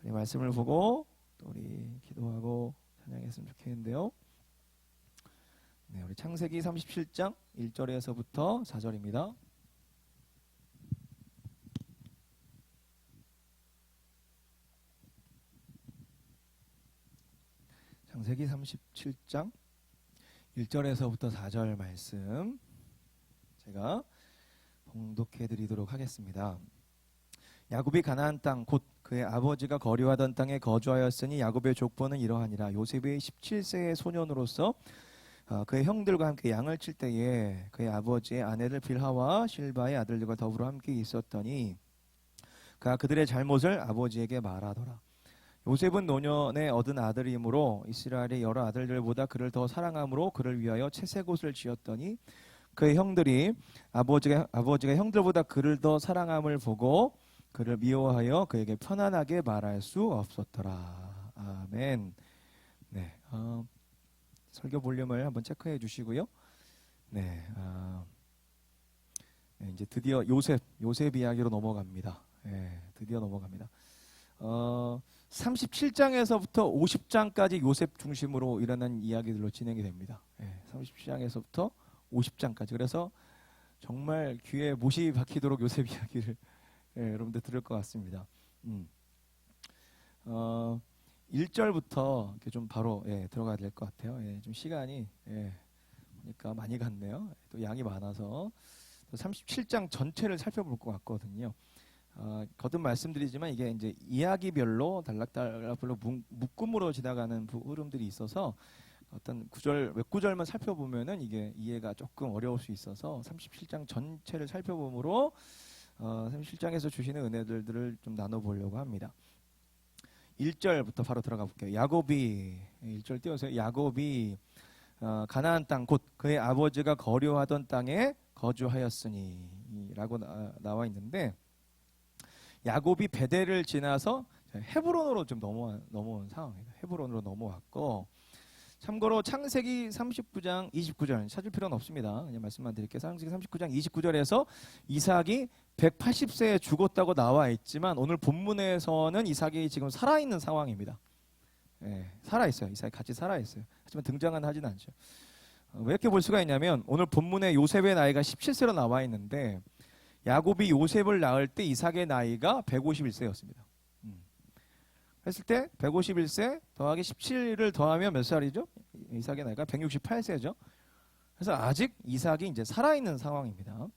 이 말씀을 보고 또 우리 기도하고 찬양했으면 좋겠는데요. 네, 우리 창세기 37장 1절에서부터 4절입니다. 창세기 37장 1절에서부터 4절 말씀 제가 봉독해 드리도록 하겠습니다. 야곱이 가나안 땅 곧 그의 아버지가 거류하던 땅에 거주하였으니 야곱의 족보는 이러하니라. 요셉이 17세의 소년으로서 그의 형들과 함께 양을 칠 때에 그의 아버지의 아내들 빌하와 실바의 아들들과 더불어 함께 있었더니 그가 그들의 잘못을 아버지에게 말하더라. 요셉은 노년에 얻은 아들이므로 이스라엘의 여러 아들들보다 그를 더 사랑함으로 그를 위하여 채색옷을 지었더니 그의 형들이 아버지가 형들보다 그를 더 사랑함을 보고 그를 미워하여 그에게 편안하게 말할 수 없었더라. 아멘. 네, 설교 볼륨을 한번 체크해 주시고요. 네, 네, 이제 드디어 요셉 이야기로 넘어갑니다. 네, 드디어 넘어갑니다. 37장에서부터 50장까지 요셉 중심으로 일어난 이야기들로 진행이 됩니다. 네, 37장에서부터 50장까지. 그래서 정말 귀에 못이 박히도록 요셉 이야기를 여러분들 들을 것 같습니다. 1절부터 이렇게 좀 바로 들어가야 될 것 같아요. 좀 시간이 보니까 많이 갔네요. 또 양이 많아서 또 37장 전체를 살펴볼 것 같거든요. 거듭 말씀드리지만 이게 이제 이야기별로 단락별로 묶음으로 지나가는 흐름들이 있어서 어떤 몇 구절만 살펴보면은 이게 이해가 조금 어려울 수 있어서 37장 전체를 살펴보므로 37장에서 주시는 은혜들을 좀 나눠보려고 합니다. 1절부터 바로 들어가 볼게요. 야곱이 1절 띄워서 야곱이 가나안 땅 곧 그의 아버지가 거류하던 땅에 거주하였으니 라고 나와 있는데 야곱이 베델을 지나서 헤브론으로 좀 넘어온 상황입니다. 헤브론으로 넘어왔고 참고로 창세기 39장 29절 찾을 필요는 없습니다. 그냥 말씀만 드릴게요. 창세기 39장 29절에서 이삭이 180세에 죽었다고 나와 있지만 오늘 본문에서는 이삭이 지금 살아있는 상황입니다. 살아있어요. 이삭이 같이 살아있어요. 하지만 등장은 하진 않죠. 왜 이렇게 볼 수가 있냐면 오늘 본문에 요셉의 나이가 17세로 나와 있는데 야곱이 요셉을 낳을 때 이삭의 나이가 151세였습니다. 했을 때 151세 더하기 17을 더하면 몇 살이죠? 이삭의 나이가 168세죠. 그래서 아직 이삭이 이제 살아있는 상황입니다.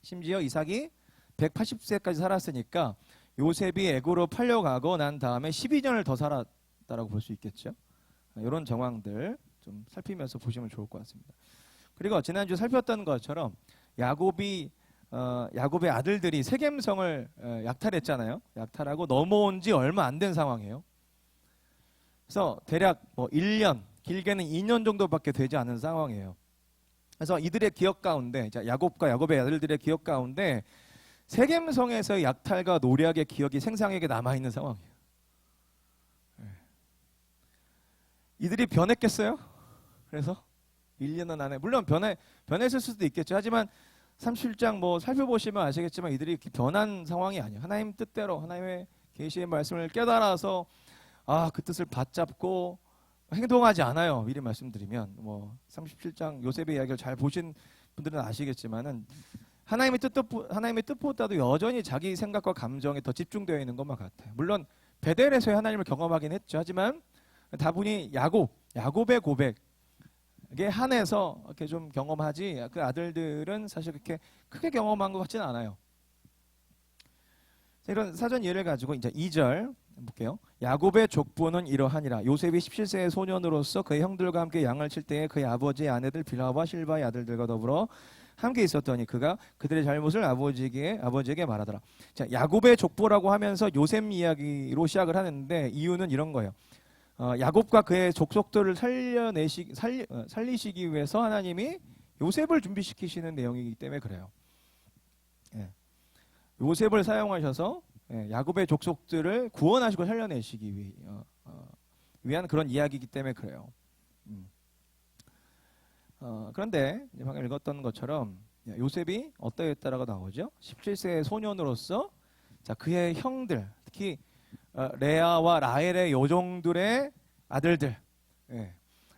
심지어 이삭이 180세까지 살았으니까 요셉이 애고로 팔려가고 난 다음에 12년을 더 살았다라고 볼 수 있겠죠. 이런 정황들 좀 살피면서 보시면 좋을 것 같습니다. 그리고 지난주 살폈던 것처럼 야곱의 아들들이 세겜성을 약탈했잖아요. 약탈하고 넘어온 지 얼마 안 된 상황이에요. 그래서 대략 1년, 길게는 2년 정도밖에 되지 않은 상황이에요. 그래서 이들의 기억 가운데, 야곱과 야곱의 아들들의 기억 가운데 세겜성에서의 약탈과 노략의 기억이 생생하게 남아있는 상황이에요. 이들이 변했겠어요? 그래서 1년 안에 물론 변했을 수도 있겠죠. 하지만 37장 살펴보시면 아시겠지만 이들이 변한 상황이 아니에요. 하나님 뜻대로 하나님의 계시의 말씀을 깨달아서 그 뜻을 받잡고 행동하지 않아요. 미리 말씀드리면 37장 요셉의 이야기를 잘 보신 분들은 아시겠지만은 하나님의 뜻보다도 여전히 자기 생각과 감정에 더 집중되어 있는 것만 같아요. 물론 베델에서의 하나님을 경험하긴 했죠. 하지만 다분히 야곱의 고백에 한해서 이렇게 좀 경험하지 그 아들들은 사실 그렇게 크게 경험한 것 같지는 않아요. 이런 사전 예를 가지고 이제 2절 볼게요. 야곱의 족보는 이러하니라. 요셉이 17세의 소년으로서 그의 형들과 함께 양을 칠 때에 그의 아버지의 아내들 빌하와 실바의 아들들과 더불어 함께 있었더니 그가 그들의 잘못을 아버지에게 말하더라. 자, 야곱의 족보라고 하면서 요셉 이야기로 시작을 하는데 이유는 이런 거예요. 야곱과 그의 족속들을 살리시기 위해서 하나님이 요셉을 준비시키시는 내용이기 때문에 그래요. 요셉을 사용하셔서 야곱의 족속들을 구원하시고 살려내시기 위한 그런 이야기이기 때문에 그래요. 그런데 방금 읽었던 것처럼 요셉이 어떠했다라고 나오죠? 17세의 소년으로서 그의 형들, 특히 레아와 라헬의 요종들의 아들들, 예.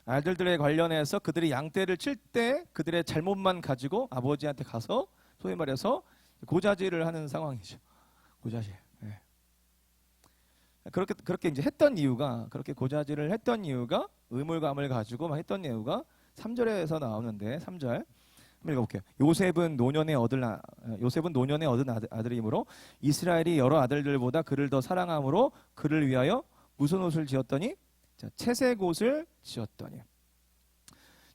아들들에 관련해서 그들이 양떼를 칠 때 그들의 잘못만 가지고 아버지한테 가서 소위 말해서 고자질을 하는 상황이죠. 고자질. 예. 그렇게 이제 했던 이유가, 그렇게 고자질을 했던 이유가, 의물감을 가지고 막 했던 이유가 3절에서 나오는데, 3절 한번 읽어볼게요. 요셉은 노년에 얻은 아들이므로 이스라엘이 여러 아들들보다 그를 더 사랑함으로 그를 위하여 무슨 옷을 지었더니, 자, 채색 옷을 지었더니.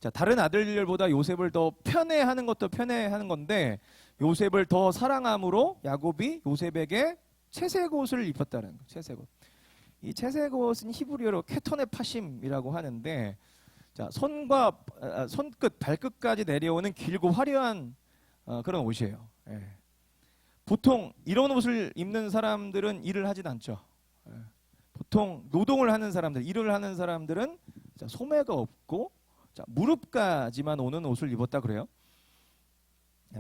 자, 다른 아들들보다 요셉을 더 편애하는 것도 편애하는 건데, 요셉을 더 사랑함으로 야곱이 요셉에게 채색 옷을 입혔다는 거예요. 채색 옷. 이 채색 옷은 히브리어로 케토네 파심이라고 하는데, 자, 손끝, 발끝까지 내려오는 길고 화려한 그런 옷이에요. 예. 보통 이런 옷을 입는 사람들은 일을 하진 않죠. 예. 보통 노동을 하는 사람들, 일을 하는 사람들은 자, 소매가 없고 자, 무릎까지만 오는 옷을 입었다 그래요.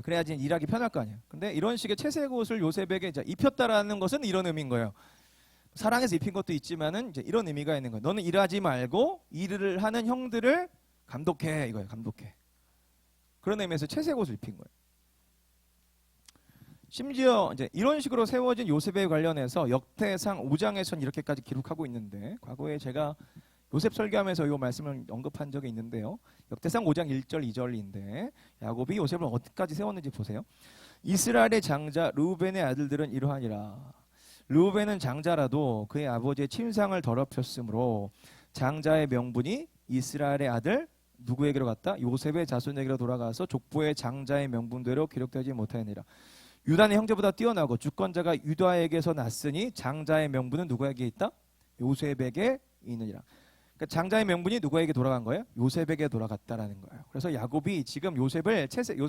그래야지 일하기 편할 거 아니에요. 근데 이런 식의 채색 옷을 요셉에게 이제 입혔다라는 것은 이런 의미인 거예요. 사랑해서 입힌 것도 있지만은 이제 이런 의미가 있는 거예요. 너는 일하지 말고 일을 하는 형들을 감독해, 이거예요. 감독해. 그런 의미에서 채색 옷을 입힌 거예요. 심지어 이제 이런 식으로 세워진 요셉에 관련해서 역대상 5장에선 이렇게까지 기록하고 있는데, 과거에 제가 요셉 설교하면서 이 말씀을 언급한 적이 있는데요. 역대상 5장 1절 2절인데 야곱이 요셉을 어디까지 세웠는지 보세요. 이스라엘의 장자 르우벤의 아들들은 이러하니라. 르우벤은 장자라도 그의 아버지의 침상을 더럽혔으므로 장자의 명분이 이스라엘의 아들 누구에게로 갔다? 요셉의 자손에게로 돌아가서 족보의 장자의 명분대로 기록되지 못하니라. 유다는 형제보다 뛰어나고 주권자가 유다에게서 났으니 장자의 명분은 누구에게 있다? 요셉에게 있느니라. 그러니까 장자의 명분이 누구에게 돌아간 거예요? 요셉에게 돌아갔다라는 거예요. 그래서 야곱이 지금 요셉에게 채색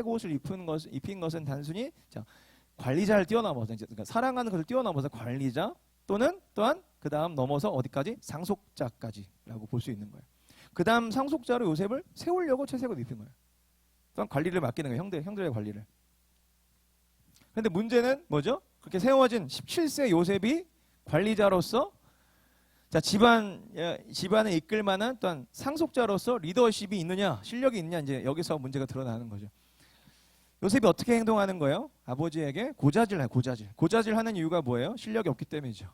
옷을 입힌 것은 단순히 자, 관리자를 뛰어넘어서, 그러니까 사랑하는 것을 뛰어넘어서 관리자 또한 그 다음 넘어서 어디까지? 상속자까지라고 볼 수 있는 거예요. 그 다음 상속자로 요셉을 세우려고 채색을 입힌 거예요. 또한 관리를 맡기는 거예요. 형들의 관리를. 그런데 문제는 뭐죠? 그렇게 세워진 17세 요셉이 관리자로서 자, 집안을 이끌 만한 또한 상속자로서 리더십이 있느냐, 실력이 있느냐, 이제 여기서 문제가 드러나는 거죠. 요셉이 어떻게 행동하는 거예요? 아버지에게 고자질 하는 이유가 뭐예요? 실력이 없기 때문이죠.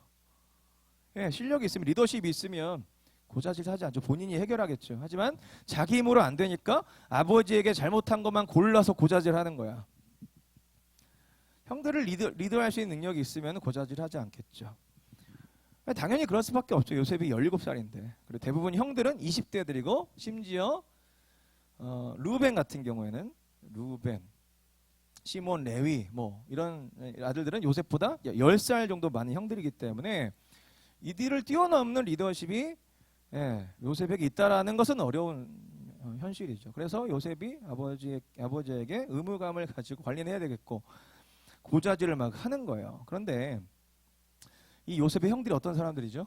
예, 실력이 있으면, 리더십이 있으면 고자질 하지 않죠. 본인이 해결하겠죠. 하지만 자기 힘으로 안 되니까 아버지에게 잘못한 것만 골라서 고자질 하는 거야. 형들을 리드할 수 있는 능력이 있으면 고자질 하지 않겠죠. 당연히 그럴 수밖에 없죠. 요셉이 17살인데. 그리고 대부분 형들은 20대들이고 심지어 르우벤 같은 경우에는 르우벤, 시몬, 레위 뭐 이런 아들들은 요셉보다 10살 정도 많은 형들이기 때문에 이들을 뛰어넘는 리더십이 요셉에게 있다라는 것은 어려운 현실이죠. 그래서 요셉이 아버지에게 의무감을 가지고 관리는 해야 되겠고 고자질을 막 하는 거예요. 그런데 이 요셉의 형들이 어떤 사람들이죠?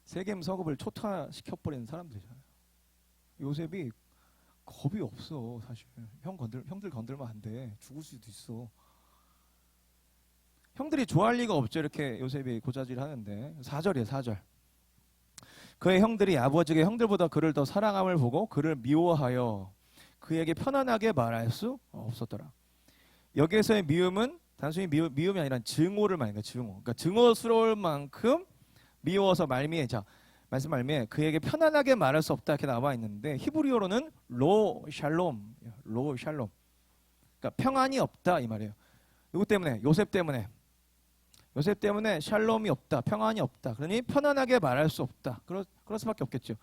세겜 서급을 초토화시켜버리는 사람들이잖아요. 요셉이 겁이 없어. 사실 형들 건들면 안 돼. 죽을 수도 있어. 형들이 좋아할 리가 없죠. 이렇게 요셉이 고자질 하는데 4절이에요. 4절. 그의 형들이 아버지가 형들보다 그를 더 사랑함을 보고 그를 미워하여 그에게 편안하게 말할 수 없었더라. 여기에서의 미움은 단순히 미움이 아니라 증오를 말하는 거예요. 증오. 그러니까 증오스러울 만큼 미워서 말미에, 자, 말씀 말미에 그에게 편안하게 말할 수 없다 이렇게 나와 있는데 히브리어로는 로 샬롬. 그러니까 평안이 없다 이 말이에요. 누구 때문에? 요셉 때문에 샬롬이 없다, 평안이 없다. 그러니 편안하게 말할 수 없다. 그럴 수밖에 없겠죠.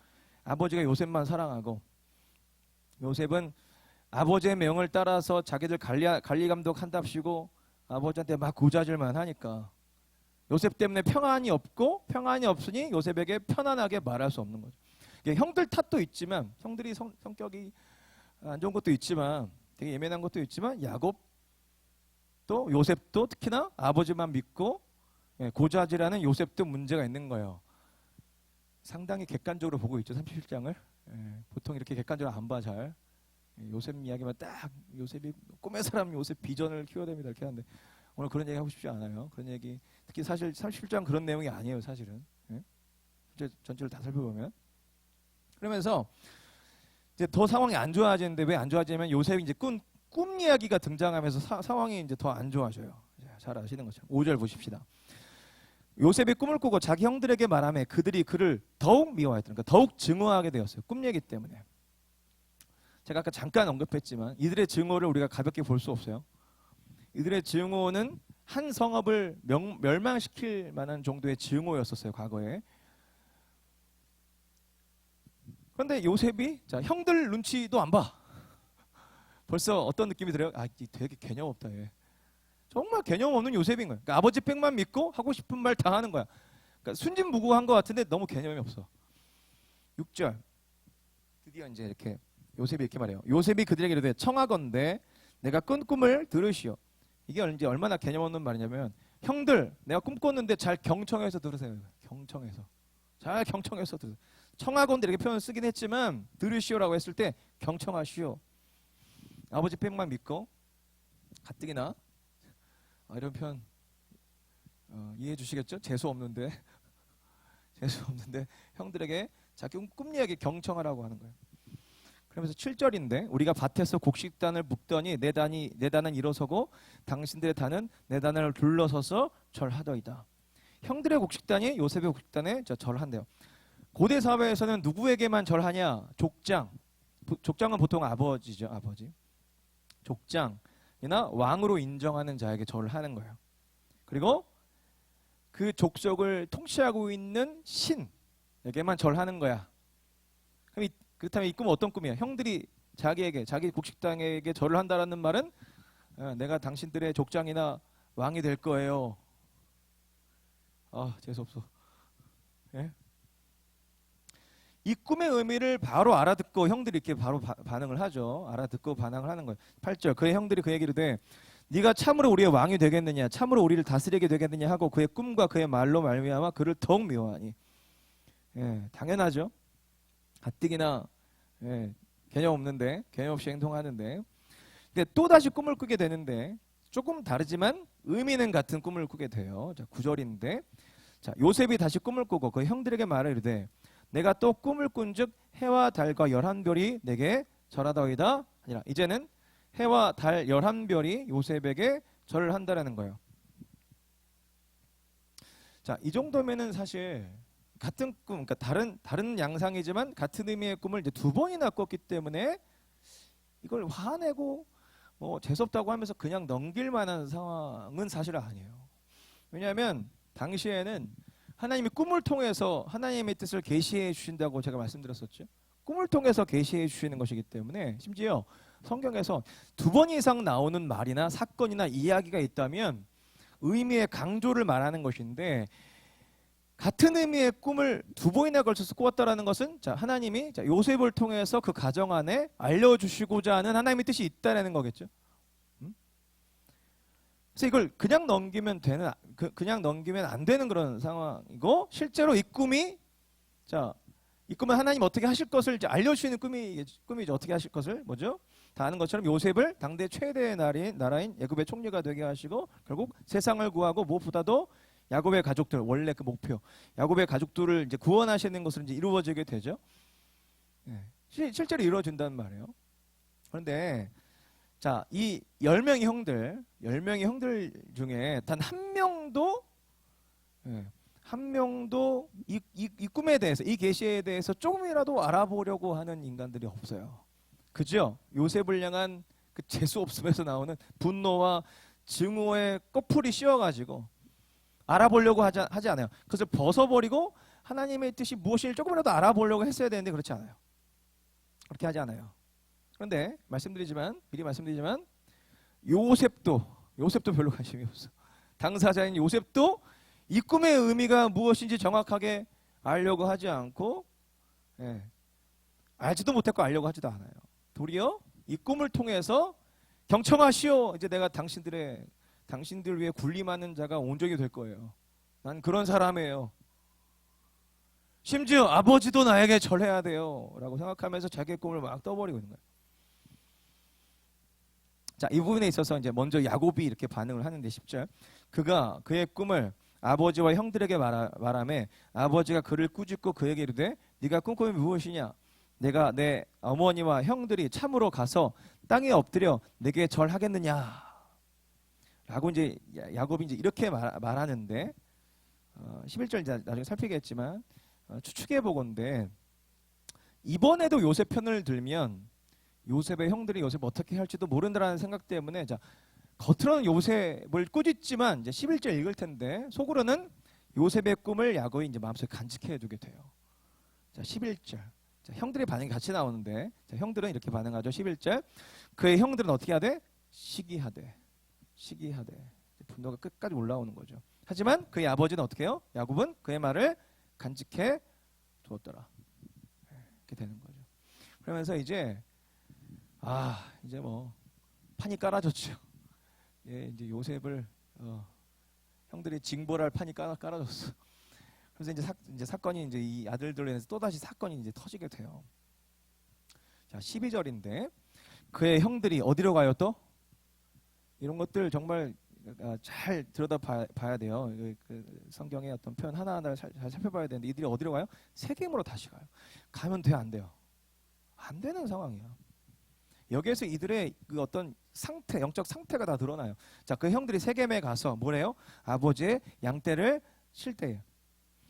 아버지가 요셉만 사랑하고 요셉은 아버지의 명을 따라서 자기들 관리 감독한답시고 아버지한테 막 고자질만 하니까 요셉 때문에 평안이 없고 평안이 없으니 요셉에게 편안하게 말할 수 없는 거죠. 형들 탓도 있지만 형들이 성격이 안 좋은 것도 있지만 되게 예민한 것도 있지만 야곱 또 요셉도 특히나 아버지만 믿고 고자질하는 요셉도 문제가 있는 거예요. 상당히 객관적으로 보고 있죠. 37장을. 보통 이렇게 객관적으로 안 봐 잘. 요셉 이야기만 딱 요셉이 꿈의 사람 요셉 비전을 키워야 됩니다. 이렇게 하는데 오늘 그런 얘기 하고 싶지 않아요. 그런 얘기 특히 사실 37장 그런 내용이 아니에요. 사실은 예? 전체를 다 살펴보면 그러면서 이제 더 상황이 안 좋아지는데 왜 안 좋아지냐면 요셉이 이제 꿈 이야기가 등장하면서 상황이 이제 더 안 좋아져요. 잘 아시는 것처럼 5절 보십시다. 요셉이 꿈을 꾸고 자기 형들에게 말하며 그들이 그를 더욱 미워했더니 그러니까 더욱 증오하게 되었어요. 꿈 얘기 때문에. 제가 아까 잠깐 언급했지만 이들의 증오를 우리가 가볍게 볼 수 없어요. 이들의 증오는 한 성읍을 멸망시킬 만한 정도의 증오였었어요. 과거에. 그런데 요셉이 자 형들 눈치도 안 봐. 벌써 어떤 느낌이 들어요? 아, 되게 개념 없다 얘. 정말 개념 없는 요셉인 거예요. 그러니까 아버지 팩만 믿고 하고 싶은 말 다 하는 거야. 그러니까 순진무구한 것 같은데 너무 개념이 없어. 6절 드디어 이제 이렇게 요셉이 이렇게 말해요. 요셉이 그들에게 이르되 청하건대 내가 꾼 꿈을 들으시오. 이게 이제 얼마나 개념 없는 말이냐면 형들 내가 꿈 꿨는데 잘 경청해서 들으세요. 경청해서 잘 경청해서 들으세요. 청하건대 이렇게 표현을 쓰긴 했지만 들으시오라고 했을 때 경청하시오. 아버지 팩만 믿고 가뜩이나 이런 표현 이해해 주시겠죠? 재수 없는데 형들에게 자기 꿈 이야기 경청하라고 하는 거예요. 그러면서 7절인데 우리가 밭에서 곡식단을 묶더니 내 단은 일어서고 당신들의 단은 내 단을 둘러서서 절하더이다. 형들의 곡식단이 요셉의 곡식단에 절한대요. 고대 사회에서는 누구에게만 절하냐? 족장은 보통 아버지죠. 아버지. 족장이나 왕으로 인정하는 자에게 절을 하는 거예요. 그리고 그 족속을 통치하고 있는 신에게만 절하는 거야. 그렇다면 이 꿈은 어떤 꿈이야? 형들이 자기 곡식당에게 절을 한다라는 말은 내가 당신들의 족장이나 왕이 될 거예요. 재수없어. 예? 이 꿈의 의미를 바로 알아듣고 형들이 이렇게 바로 반응을 하죠. 알아듣고 반응을 하는 거예요. 8절 그의 형들이 그에게 이르되 네가 참으로 우리의 왕이 되겠느냐 참으로 우리를 다스리게 되겠느냐 하고 그의 꿈과 그의 말로 말미암아 그를 더욱 미워하니. 예, 당연하죠. 가뜩이나 개념 없는데 개념 없이 행동하는데 근데 또다시 꿈을 꾸게 되는데 조금 다르지만 의미는 같은 꿈을 꾸게 돼요. 자, 9절인데 자, 요셉이 다시 꿈을 꾸고 그 형들에게 말을 이르되 내가 또 꿈을 꾼즉 해와 달과 11별이 내게 절하더이다 아니라 이제는 해와 달 11별이 요셉에게 절을 한다라는 거예요. 자, 이 정도면은 사실 같은 꿈, 그러니까 다른 양상이지만 같은 의미의 꿈을 이제 두 번이나 꿨기 때문에 이걸 화내고 뭐 재수없다고 하면서 그냥 넘길 만한 상황은 사실 아니에요. 왜냐하면 당시에는 하나님이 꿈을 통해서 하나님의 뜻을 계시해 주신다고 제가 말씀드렸었죠. 꿈을 통해서 계시해 주시는 것이기 때문에 심지어 성경에서 두 번 이상 나오는 말이나 사건이나 이야기가 있다면 의미의 강조를 말하는 것인데 같은 의미의 꿈을 두 번이나 걸쳐서 꾸었다라는 것은 자, 하나님이 요셉을 통해서 그 가정 안에 알려주시고자 하는 하나님의 뜻이 있다라는 거겠죠. 그래서 이걸 그냥 넘기면 그냥 넘기면 안 되는 그런 상황이고 실제로 이 꿈은 하나님 어떻게 하실 것을 이제 알려주시는 꿈이죠. 어떻게 하실 것을 뭐죠? 다 아는 것처럼 요셉을 당대 최대의 나라인 애굽의 총리가 되게 하시고 결국 세상을 구하고 무엇보다도 야곱의 가족들 원래 그 목표 야곱의 가족들을 이제 구원하시는 것으로 이제 이루어지게 되죠. 실제로 이루어진다는 말이에요. 그런데 자, 이 10명의 형들 중에 단 한 명도 이 꿈에 대해서 이 계시에 대해서 조금이라도 알아보려고 하는 인간들이 없어요. 그죠? 요셉을 향한 그 재수 없음에서 나오는 분노와 증오의 꺼풀이 씌워가지고 알아보려고 하지 않아요. 그것을 벗어버리고 하나님의 뜻이 무엇인지 조금이라도 알아보려고 했어야 되는데 그렇지 않아요. 그렇게 하지 않아요. 그런데 미리 말씀드리지만 요셉도 별로 관심이 없어. 당사자인 요셉도 이 꿈의 의미가 무엇인지 정확하게 알려고 하지 않고 알지도 못했고 알려고 하지도 않아요. 도리어 이 꿈을 통해서 경청하시오. 이제 내가 당신들 위해 군림하는 자가 온전히 될 거예요. 난 그런 사람이에요. 심지어 아버지도 나에게 절해야 돼요 라고 생각하면서 자기의 꿈을 막 떠버리고 있는 거예요. 자, 이 부분에 있어서 이제 먼저 야곱이 이렇게 반응을 하는데 10절. 그가 그의 꿈을 아버지와 형들에게 말하매 아버지가 그를 꾸짖고 그에게 이르되 네가 꾼 꿈이 무엇이냐? 내가 내 어머니와 형들이 참으로 가서 땅에 엎드려 내게 절하겠느냐? 라고 이제 야곱이 이제 이렇게 말하는데 11절 이제 나중에 살피겠지만 추측해 보건대 이번에도 요셉 편을 들면 요셉의 형들이 요셉 어떻게 할지도 모른다라는 생각 때문에 자, 겉으로는 요셉을 꾸짖지만 이제 11절 읽을 텐데 속으로는 요셉의 꿈을 야곱이 이제 마음속에 간직해 두게 돼요. 자, 11절. 자, 형들의 반응이 같이 나오는데 자, 형들은 이렇게 반응하죠. 11절. 그의 형들은 어떻게 하되? 시기하되. 분노가 끝까지 올라오는 거죠. 하지만 그의 아버지는 어떻게 해요? 야곱은 그의 말을 간직해 두었더라. 이렇게 되는 거죠. 그러면서 이제 뭐 판이 깔아졌죠. 예, 이제 요셉을 형들이 징벌할 판이 깔아졌어. 그래서 이제 사건이 이제 이 아들들로 인해서 또 다시 사건이 이제 터지게 돼요. 자, 12절인데 그의 형들이 어디로 가요 또? 이런 것들 정말 잘 들여다봐야 돼요. 그 성경의 어떤 표현 하나하나를 잘 살펴봐야 되는데 이들이 어디로 가요? 세겜으로 다시 가요. 가면 돼요, 안 돼요? 안 되는 상황이야. 여기에서 이들의 그 어떤 상태, 영적 상태가 다 드러나요. 자, 그 형들이 세겜에 가서 뭐래요? 아버지의 양떼를 칠 때에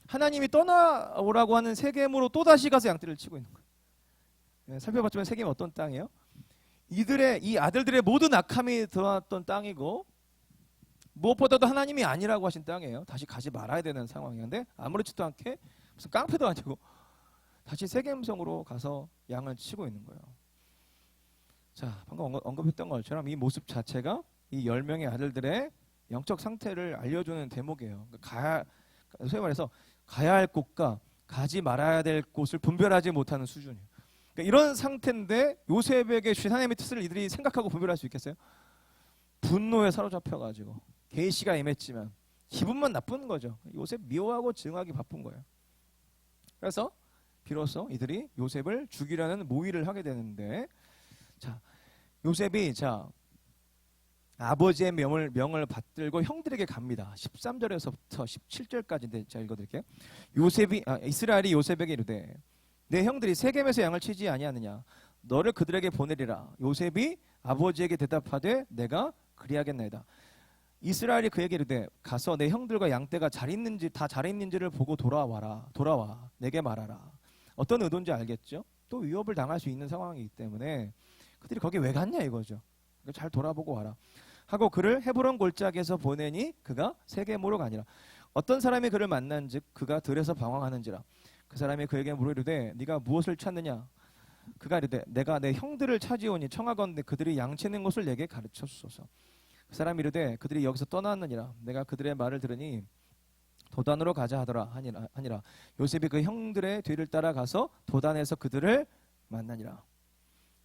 하나님이 떠나오라고 하는 세겜으로 또 다시 가서 양떼를 치고 있는 거예요. 네, 살펴봤지만 세겜이 어떤 땅이에요? 이 아들들의 모든 악함이 드러났던 땅이고 무엇보다도 하나님이 아니라고 하신 땅이에요. 다시 가지 말아야 되는 상황이었는데 아무렇지도 않게 무슨 깡패도 아니고 다시 세겜성으로 가서 양을 치고 있는 거예요. 자, 방금 언급했던 것처럼 이 모습 자체가 이 10명의 아들들의 영적 상태를 알려주는 대목이에요. 소위 말해서 가야 할 곳과 가지 말아야 될 곳을 분별하지 못하는 수준이에요. 그러니까 이런 상태인데 요셉에게 주신 하나님의 뜻을 이들이 생각하고 분별할 수 있겠어요? 분노에 사로잡혀가지고 계시가 임했지만 기분만 나쁜 거죠. 요셉 미워하고 증오하기 바쁜 거예요. 그래서 비로소 이들이 요셉을 죽이려는 모의를 하게 되는데 자, 요셉이 아버지의 명을 받들고 형들에게 갑니다. 13절에서부터 17절까지인데 제가 읽어드릴게요. 이스라엘이 요셉에게 이르되 내 형들이 세겜에서 양을 치지 아니하느냐 너를 그들에게 보내리라. 요셉이 아버지에게 대답하되 내가 그리하겠나이다. 이스라엘이 그에게 이르되 가서 내 형들과 양떼가 잘 있는지를 보고 돌아와 내게 말하라. 어떤 의도인지 알겠죠? 또 위협을 당할 수 있는 상황이기 때문에 그들이 거기 왜 갔냐 이거죠. 잘 돌아보고 와라 하고 그를 헤브론 골짜기에서 보내니 그가 세겜으로 가니라. 어떤 사람이 그를 만난즉 그가 들에서 방황하는지라. 그 사람이 그에게 물으르되 네가 무엇을 찾느냐. 그가 이르되 내가 내 형들을 찾으오니 청하건대 그들이 양치는 곳을 내게 가르쳐 주소서. 그 사람이 이르되 그들이 여기서 떠났느니라. 내가 그들의 말을 들으니 도단으로 가자 하더라 하니라. 요셉이 그 형들의 뒤를 따라가서 도단에서 그들을 만나니라.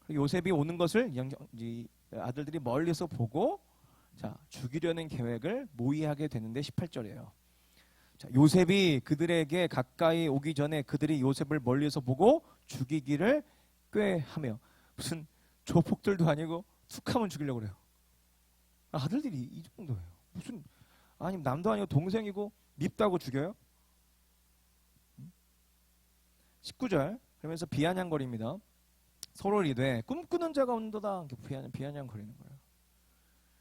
요셉이 오는 것을 아들들이 멀리서 보고 죽이려는 계획을 모의하게 되는데 18절이에요. 요셉이 그들에게 가까이 오기 전에 그들이 요셉을 멀리서 보고 죽이기를 꾀하며 무슨 조폭들도 아니고 툭하면 죽이려고 그래요. 아들들이 이 정도예요. 무슨 아니 남도 아니고 동생이고 밉다고 죽여요? 19절 그러면서 비아냥거립니다. 서로 이르되 꿈꾸는 자가 온도다. 비아냥거리는 거예요.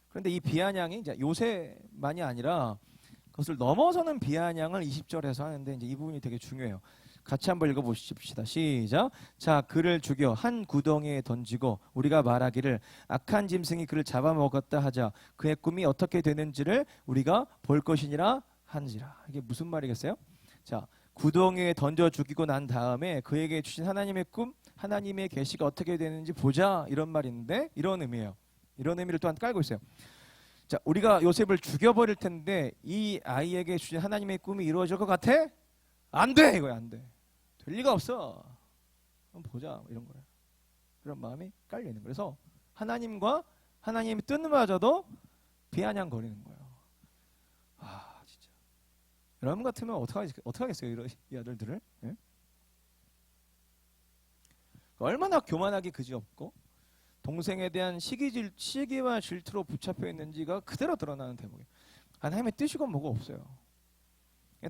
그런데 이 비아냥이 이제 요셉만이 아니라 그것을 넘어서는 비아냥을 20절에서 하는데 이제 이 부분이 되게 중요해요. 같이 한번 읽어보십시다. 시작. 자, 그를 죽여 한 구덩이에 던지고 우리가 말하기를 악한 짐승이 그를 잡아먹었다 하자. 그의 꿈이 어떻게 되는지를 우리가 볼 것이니라 하는지라. 이게 무슨 말이겠어요? 자, 구덩이에 던져 죽이고 난 다음에 그에게 주신 하나님의 꿈, 하나님의 계시가 어떻게 되는지 보자 이런 말인데 이런 의미예요. 이런 의미를 또한 깔고 있어요. 자, 우리가 요셉을 죽여버릴 텐데 이 아이에게 주신 하나님의 꿈이 이루어질 것 같아? 안 돼! 이거야, 안 돼. 될 리가 없어. 한번 보자, 이런 거예요. 그런 마음이 깔려 있는 거예요. 그래서 하나님과 하나님의 뜻마저도 비아냥거리는 거예요. 아, 진짜. 여러분 같으면 어떡하겠어요, 이 아들들을? 예? 얼마나 교만하기 그지없고 동생에 대한 시기와 질투로 붙잡혀 있는지가 그대로 드러나는 대목이에요. 하나님의 뜻이건 뭐가 없어요.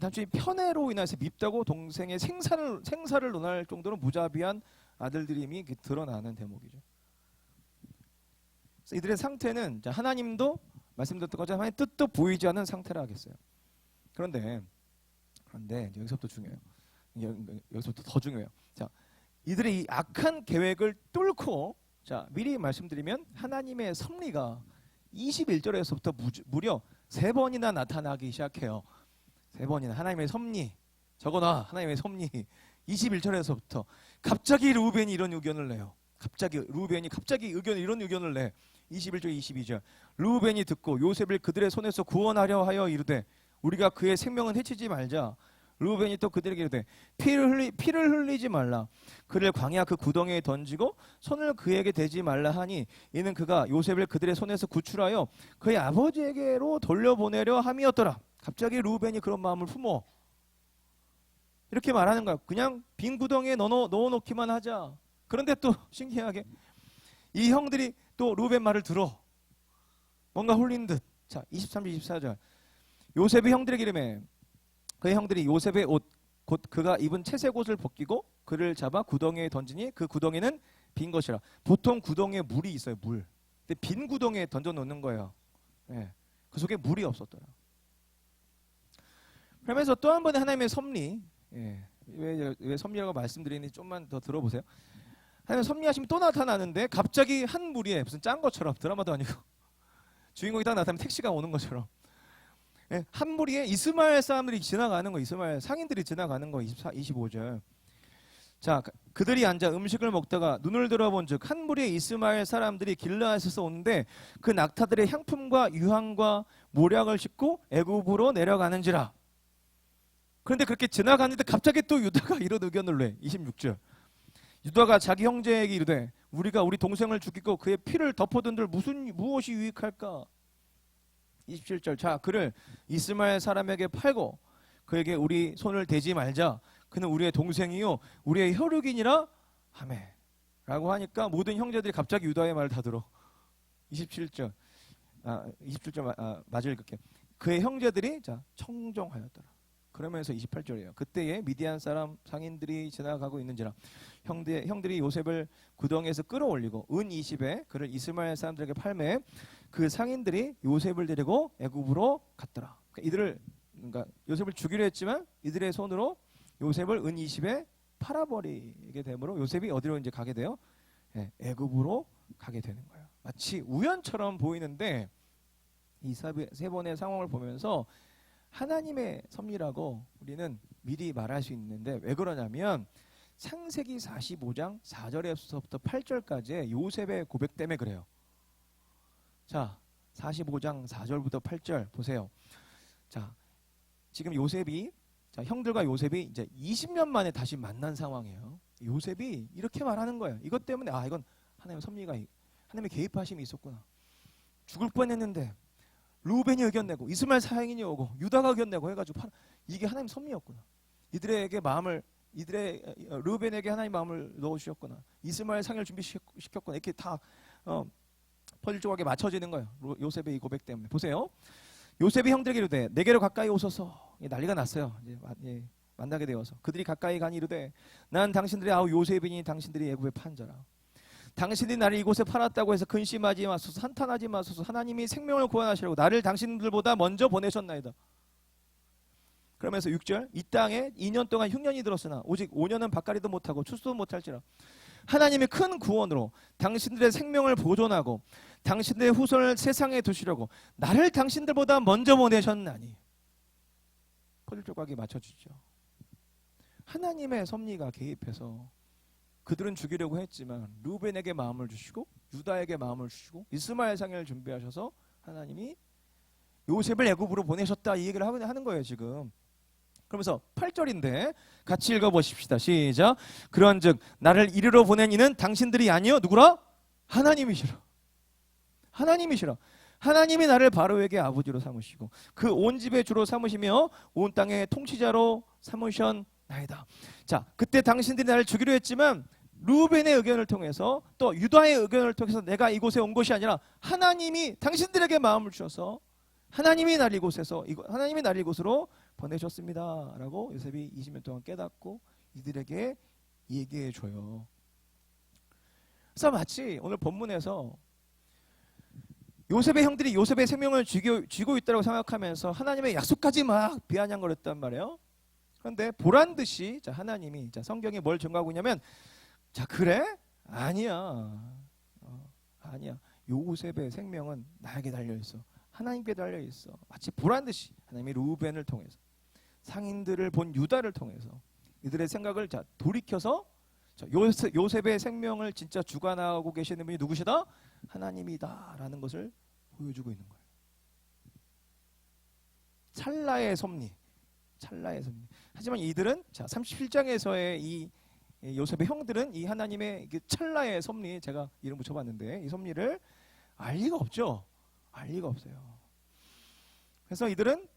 단순히 편애로 인해서 밉다고 동생의 생사를 논할 정도로 무자비한 아들들임이 드러나는 대목이죠. 그래서 이들의 상태는 하나님도 말씀드렸던 것처럼 하나님의 뜻도 보이지 않는 상태라 하겠어요. 그런데 여기서부터 중요해요. 여기서부터 더 중요해요. 자, 이들의 이 악한 계획을 뚫고 미리 말씀드리면 하나님의 섭리가 21절에서부터 무려 3번이나 나타나기 시작해요. 3번이나 하나님의 섭리 적어놔. 하나님의 섭리 21절에서부터 갑자기 루벤이 이런 의견을 내요. 루벤이 이런 의견을 내. 21절 22절 루벤이 듣고 요셉을 그들의 손에서 구원하려 하여 이르되 우리가 그의 생명은 해치지 말자. 루벤이 또 그들에게 이르되 피를 흘리지 말라. 그를 광야 그 구덩이에 던지고 손을 그에게 대지 말라 하니 이는 그가 요셉을 그들의 손에서 구출하여 그의 아버지에게로 돌려보내려 함이었더라. 갑자기 루벤이 그런 마음을 품어 이렇게 말하는 거야. 그냥 빈 구덩이에 넣어놓기만 하자. 그런데 또 신기하게 이 형들이 또 루벤 말을 들어. 뭔가 홀린 듯. 자, 23절 24절 요셉의 형들에게 이르매 그의 형들이 요셉의 옷 곧 그가 입은 채색 옷을 벗기고 그를 잡아 구덩이에 던지니 그 구덩이는 빈 것이라. 보통 구덩이에 물이 있어요. 물. 근데 빈 구덩이에 던져놓는 거예요. 예. 그 속에 물이 없었더라. 그러면서 또 한 번의 하나님의 섭리. 예. 왜 섭리라고 말씀드리는지 좀만 더 들어보세요. 하나님 섭리하시면 또 나타나는데 갑자기 한 무리에 무슨 짠 것처럼 드라마도 아니고 주인공이 딱 나타나면 택시가 오는 것처럼 한 무리에 이스마엘 사람들이 지나가는 거, 이스마엘 상인들이 지나가는 거. 25절. 자, 그들이 앉아 음식을 먹다가 눈을 들어본 즉 한 무리의 이스마엘 사람들이 길르앗에서 오는데 그 낙타들의 향품과 유황과 모략을 싣고 애굽으로 내려가는지라. 그런데 그렇게 지나가는데 갑자기 또 유다가 이런 의견을 내. 26절. 유다가 자기 형제에게 이르되 우리가 우리 동생을 죽이고 그의 피를 덮어둔들 무엇이 유익할까? 27절. 자, 그를 이스마엘 사람에게 팔고 그에게 우리 손을 대지 말자. 그는 우리의 동생이요 우리의 혈육이니라 하매 라고 하니까 모든 형제들이 갑자기 유다의 말을 다 들어. 27절. 27절 마저 읽을게요. 그의 형제들이 청정하였더라. 그러면서 28절이에요. 그때에 미디안 사람 상인들이 지나가고 있는지라 형들이 요셉을 구덩이에서 끌어올리고 은 20에 그를 이스마엘 사람들에게 팔매 그 상인들이 요셉을 데리고 애굽으로 갔더라. 그러니까 요셉을 죽이려 했지만 이들의 손으로 요셉을 은 20에 팔아버리게 되므로 요셉이 어디로 이제 가게 돼요? 애굽으로 가게 되는 거예요. 마치 우연처럼 보이는데 이 세 번의 상황을 보면서 하나님의 섭리라고 우리는 미리 말할 수 있는데 왜 그러냐면 창세기 45장 4절에서부터 8절까지의 요셉의 고백 때문에 그래요. 자, 45장 4절부터 8절 보세요. 자, 지금 형들과 요셉이 이제 20년 만에 다시 만난 상황이에요. 요셉이 이렇게 말하는 거예요. 이것 때문에 이건 하나님의 섭리가 하나님의 개입하심이 있었구나. 죽을 뻔했는데 루벤이 의견 내고 이스마엘 사행인이 오고 유다가 의견 내고 해가지고 이게 하나님 섭리였구나. 루벤에게 하나님 마음을 넣어주셨구나. 이스마엘 상을 준비시켰구나. 이렇게 다 퍼즐조각에 맞춰지는 거예요. 요셉의 이 고백 때문에. 보세요. 요셉이 형들에게 이르되 내게로 가까이 오소서. 난리가 났어요. 이제 만나게 되어서 그들이 가까이 가니 이르되 난 당신들의 아우 요셉이니 당신들이 애굽에 판 자라. 당신이 나를 이곳에 팔았다고 해서 근심하지 마소서. 한탄하지 마소서. 하나님이 생명을 구원하시려고 나를 당신들보다 먼저 보내셨나이다. 그러면서 6절 이 땅에 2년 동안 흉년이 들었으나 오직 5년은 밭갈이도 못하고 추수도 못할지라. 하나님의 큰 구원으로 당신들의 생명을 보존하고 당신들의 후손을 세상에 두시려고 나를 당신들보다 먼저 보내셨나니. 퍼즐조각이 맞춰주죠. 하나님의 섭리가 개입해서 그들은 죽이려고 했지만 루벤에게 마음을 주시고 유다에게 마음을 주시고 이스마엘 상을 준비하셔서 하나님이 요셉을 애굽으로 보내셨다 이 얘기를 하는 거예요 지금. 그러면서 8절인데 같이 읽어보십시다. 시작. 그런즉 나를 이리로 보낸 이는 당신들이 아니요 누구라? 하나님이시라. 하나님이시라. 하나님이 나를 바로에게 아버지로 삼으시고 그 온 집의 주로 삼으시며 온 땅의 통치자로 삼으셨나이다. 자, 그때 당신들이 나를 죽이려 했지만 루벤의 의견을 통해서 또 유다의 의견을 통해서 내가 이곳에 온 것이 아니라 하나님이 당신들에게 마음을 주셔서 하나님이 나를 이곳으로 보내셨습니다 라고 요셉이 20년 동안 깨닫고 이들에게 얘기해 줘요. 그래서 마치 오늘 본문에서 요셉의 형들이 요셉의 생명을 쥐고 있다고 생각하면서 하나님의 약속까지 막 비아냥거렸단 말이에요. 그런데 보란듯이 자 하나님이 자 성경에 뭘 증거하고 있냐면 자 그래? 아니야. 아니야. 요셉의 생명은 나에게 달려있어. 하나님께 달려있어. 마치 보란듯이 하나님이 루벤을 통해서 상인들을 본 유다를 통해서 이들의 생각을 자 돌이켜서 자, 요셉의 생명을 진짜 주관하고 계시는 분이 누구시다? 하나님이다 라는 것을 보여주고 있는 거예요. 찰나의 섭리. 하지만 이들은 자 37장에서의 이 요셉의 형들은 이 하나님의 그 찰나의 섭리, 제가 이름 붙여봤는데 이 섭리를 알 리가 없죠. 알 리가 없어요. 그래서 이들은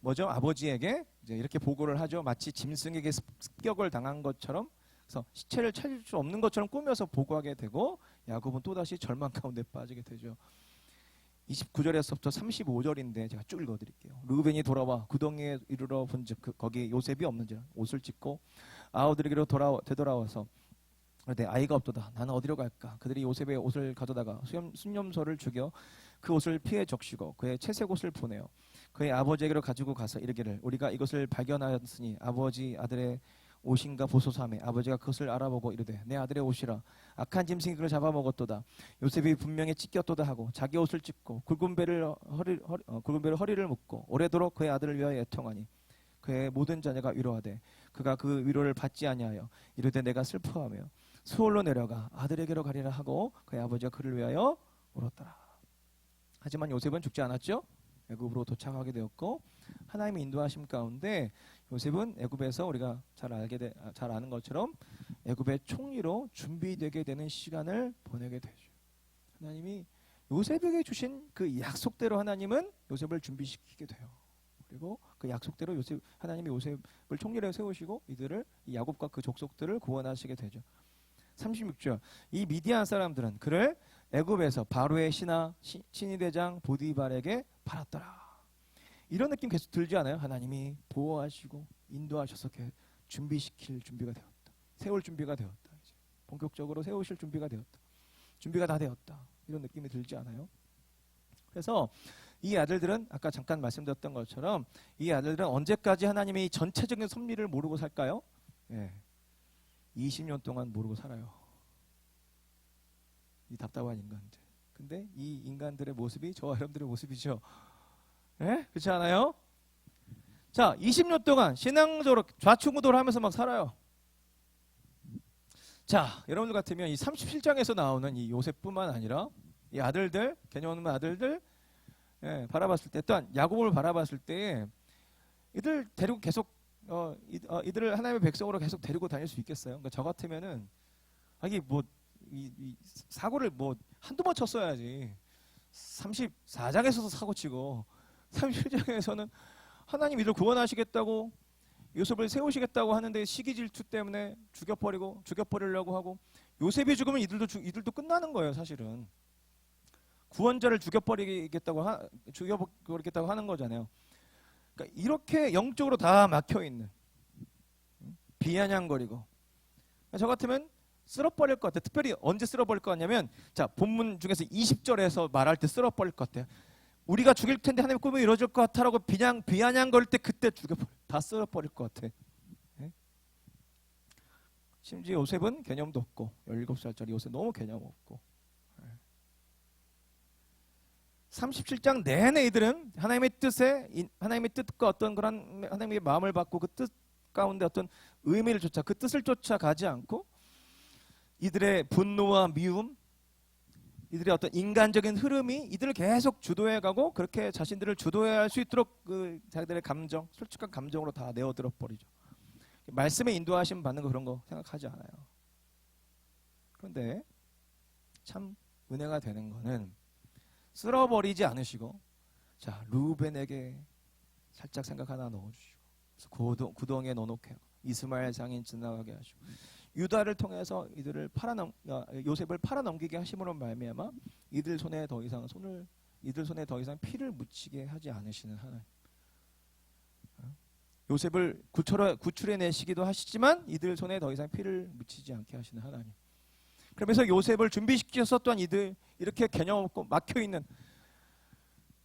뭐죠? 아버지에게 이제 이렇게 보고를 하죠. 마치 짐승에게 습격을 당한 것처럼, 그래서 시체를 찾을 수 없는 것처럼 꾸며서 보고하게 되고 야곱은 또다시 절망 가운데 빠지게 되죠. 29절에서부터 35절인데 제가 쭉 읽어드릴게요. 르우벤이 돌아와 구덩이에 이르러 본즉 거기 요셉이 없는지라 옷을 찢고 아우들에게로 되돌아와서 내 아이가 없도다. 나는 어디로 갈까? 그들이 요셉의 옷을 가져다가 수염소를 죽여 그 옷을 피해 적시고 그의 채색 옷을 보내어 그의 아버지에게로 가지고 가서 이르기를 우리가 이것을 발견하였으니 아버지 아들의 옷인가 보소서 하매 아버지가 그것을 알아보고 이르되 내 아들의 옷이라 악한 짐승이 그를 잡아먹었도다. 요셉이 분명히 찢겼도다 하고 자기 옷을 찢고 굵은 배를 허리를 묶고 오래도록 그의 아들을 위하여 애통하니 그의 모든 자녀가 위로하되 그가 그 위로를 받지 아니하여 이르되 내가 슬퍼하며 수월로 내려가 아들에게로 가리라 하고 그의 아버지가 그를 위하여 울었더라. 하지만 요셉은 죽지 않았죠. 애굽으로 도착하게 되었고 하나님의 인도하심 가운데 요셉은 애굽에서 우리가 잘 아는 것처럼 애굽의 총리로 준비되게 되는 시간을 보내게 되죠. 하나님이 요셉에게 주신 그 약속대로 하나님은 요셉을 준비시키게 돼요. 그리고 그 약속대로 하나님이 요셉을 총리로 세우시고 이들을 이 야곱과 그 족속들을 구원하시게 되죠. 36절 이 미디안 사람들은 그를 애굽에서 바로의 친위대장 보디발에게 팔았더라. 이런 느낌 계속 들지 않아요? 하나님이 보호하시고 인도하셔서 준비시킬 준비가 되었다. 세울 준비가 되었다. 이제 본격적으로 세우실 준비가 되었다. 준비가 다 되었다. 이런 느낌이 들지 않아요? 그래서 이 아들들은 아까 잠깐 말씀드렸던 것처럼 이 아들들은 언제까지 하나님의 전체적인 섭리를 모르고 살까요? 20년 동안 모르고 살아요. 이 답답한 인간들. 근데 이 인간들의 모습이 저와 여러분들의 모습이죠. 그렇지 않아요? 자, 20년 동안 신앙적으로 좌충우돌 하면서 막 살아요. 자, 여러분들 같으면 이 37장에서 나오는 이 요셉뿐만 아니라 이 아들들, 개념 없는 아들들 바라봤을 때, 또한 야곱을 바라봤을 때 이들 데리고 계속 이들을 하나님의 백성으로 계속 데리고 다닐 수 있겠어요? 그러니까 저 같으면은 이게 뭐 이 사고를 뭐 한두 번 쳤어야지. 34장에서도 사고 치고 37장에서는 하나님 이들 구원하시겠다고 요셉을 세우시겠다고 하는데 시기 질투 때문에 죽여버리려고 하고 요셉이 죽으면 이들도 끝나는 거예요. 사실은 구원자를 죽여버리겠다고 하는 거잖아요. 그러니까 이렇게 영적으로 다 막혀있는 비아냥거리고 저 같으면 쓸어버릴 것 같아요. 특별히 언제 쓸어버릴 것 같냐면 자 본문 중에서 20절에서 말할 때 쓸어버릴 것 같아요. 우리가 죽일 텐데 하나님의 꿈이 이루어질 것 같아라고 비아냥거릴 때 그때 다 쓸어버릴 것 같아. 심지어 요셉은 개념도 없고 17살짜리 요셉 너무 개념 없고 37장 내내 이들은 하나님의 뜻과 어떤 그런 하나님의 마음을 받고 그 뜻 가운데 어떤 의미를 쫓아 그 뜻을 쫓아가지 않고 이들의 분노와 미움, 이들의 어떤 인간적인 흐름이 이들을 계속 주도해가고 그렇게 자신들을 주도할 수 있도록 그 자기들의 감정, 솔직한 감정으로 다 내어들어 버리죠. 말씀에 인도하심 받는 거 그런 거 생각하지 않아요. 그런데 참 은혜가 되는 거는 쓸어버리지 않으시고 자 루벤에게 살짝 생각 하나 넣어주시고 그래서 구덩이에 넣어놓게 하고 이스마엘 상인 지나가게 하시고 유다를 통해서 요셉을 팔아넘기게 하심으로 말미암아 이들 손에 더 이상 피를 묻히게 하지 않으시는 하나님. 요셉을 구출해내시기도 하시지만 이들 손에 더 이상 피를 묻히지 않게 하시는 하나님. 그러면서 요셉을 준비시켜서 또한 이들 이렇게 개념 없고 막혀있는,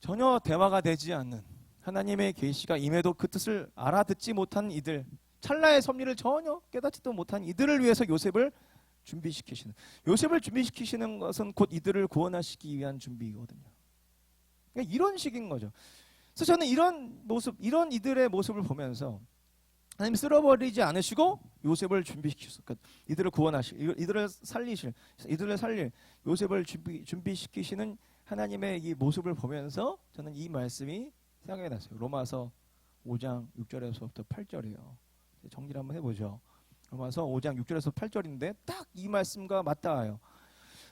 전혀 대화가 되지 않는 하나님의 계시가 임해도 그 뜻을 알아듣지 못한 이들, 찰나의 섭리를 전혀 깨닫지도 못한 이들을 위해서 요셉을 준비시키시는 것은 곧 이들을 구원하시기 위한 준비이거든요. 그러니까 이런 식인 거죠. 그래서 저는 이런 이들의 모습을 보면서 하나님 쓸어버리지 않으시고 요셉을 준비시키셨어. 그러니까 이들을 구원하실, 이들을 살릴 요셉을 준비시키시는 하나님의 이 모습을 보면서 저는 이 말씀이 생각이 났어요. 로마서 5장 6절에서부터 8절이에요. 정리를 한번 해보죠. 로마서 5장 6절에서 8절인데 딱 이 말씀과 맞닿아요.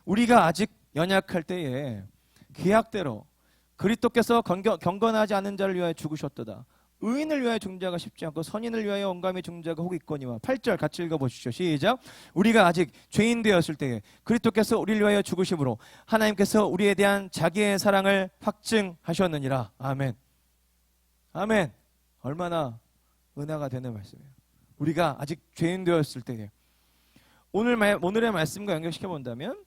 우리가 아직 연약할 때에 계약대로 그리스도께서 경건하지 않은 자를 위하여 죽으셨도다. 의인을 위하여 죽는 자가 쉽지 않고 선인을 위하여 온감히 죽는 자가 혹 있거니와. 8절 같이 읽어보시죠. 시작. 우리가 아직 죄인 되었을 때에 그리스도께서 우리를 위하여 죽으심으로 하나님께서 우리에 대한 자기의 사랑을 확증하셨느니라. 아멘. 아멘. 얼마나 은혜가 되는 말씀이에요. 우리가 아직 죄인 되었을 때에, 오늘의 말씀과 연결시켜 본다면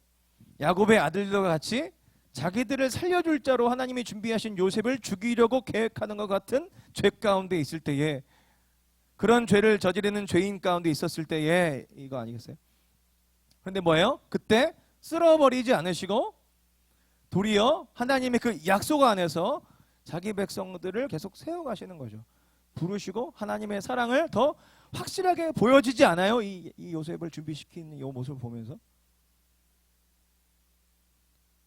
야곱의 아들들과 같이 자기들을 살려줄 자로 하나님이 준비하신 요셉을 죽이려고 계획하는 것 같은 죄 가운데 있을 때에, 그런 죄를 저지르는 죄인 가운데 있었을 때에 이거 아니겠어요? 그런데 뭐예요? 그때 쓸어버리지 않으시고 도리어 하나님의 그 약속 안에서 자기 백성들을 계속 세워가시는 거죠. 부르시고 하나님의 사랑을 더 확실하게 보여지지 않아요? 이 요셉을 준비시키는 이 모습을 보면서.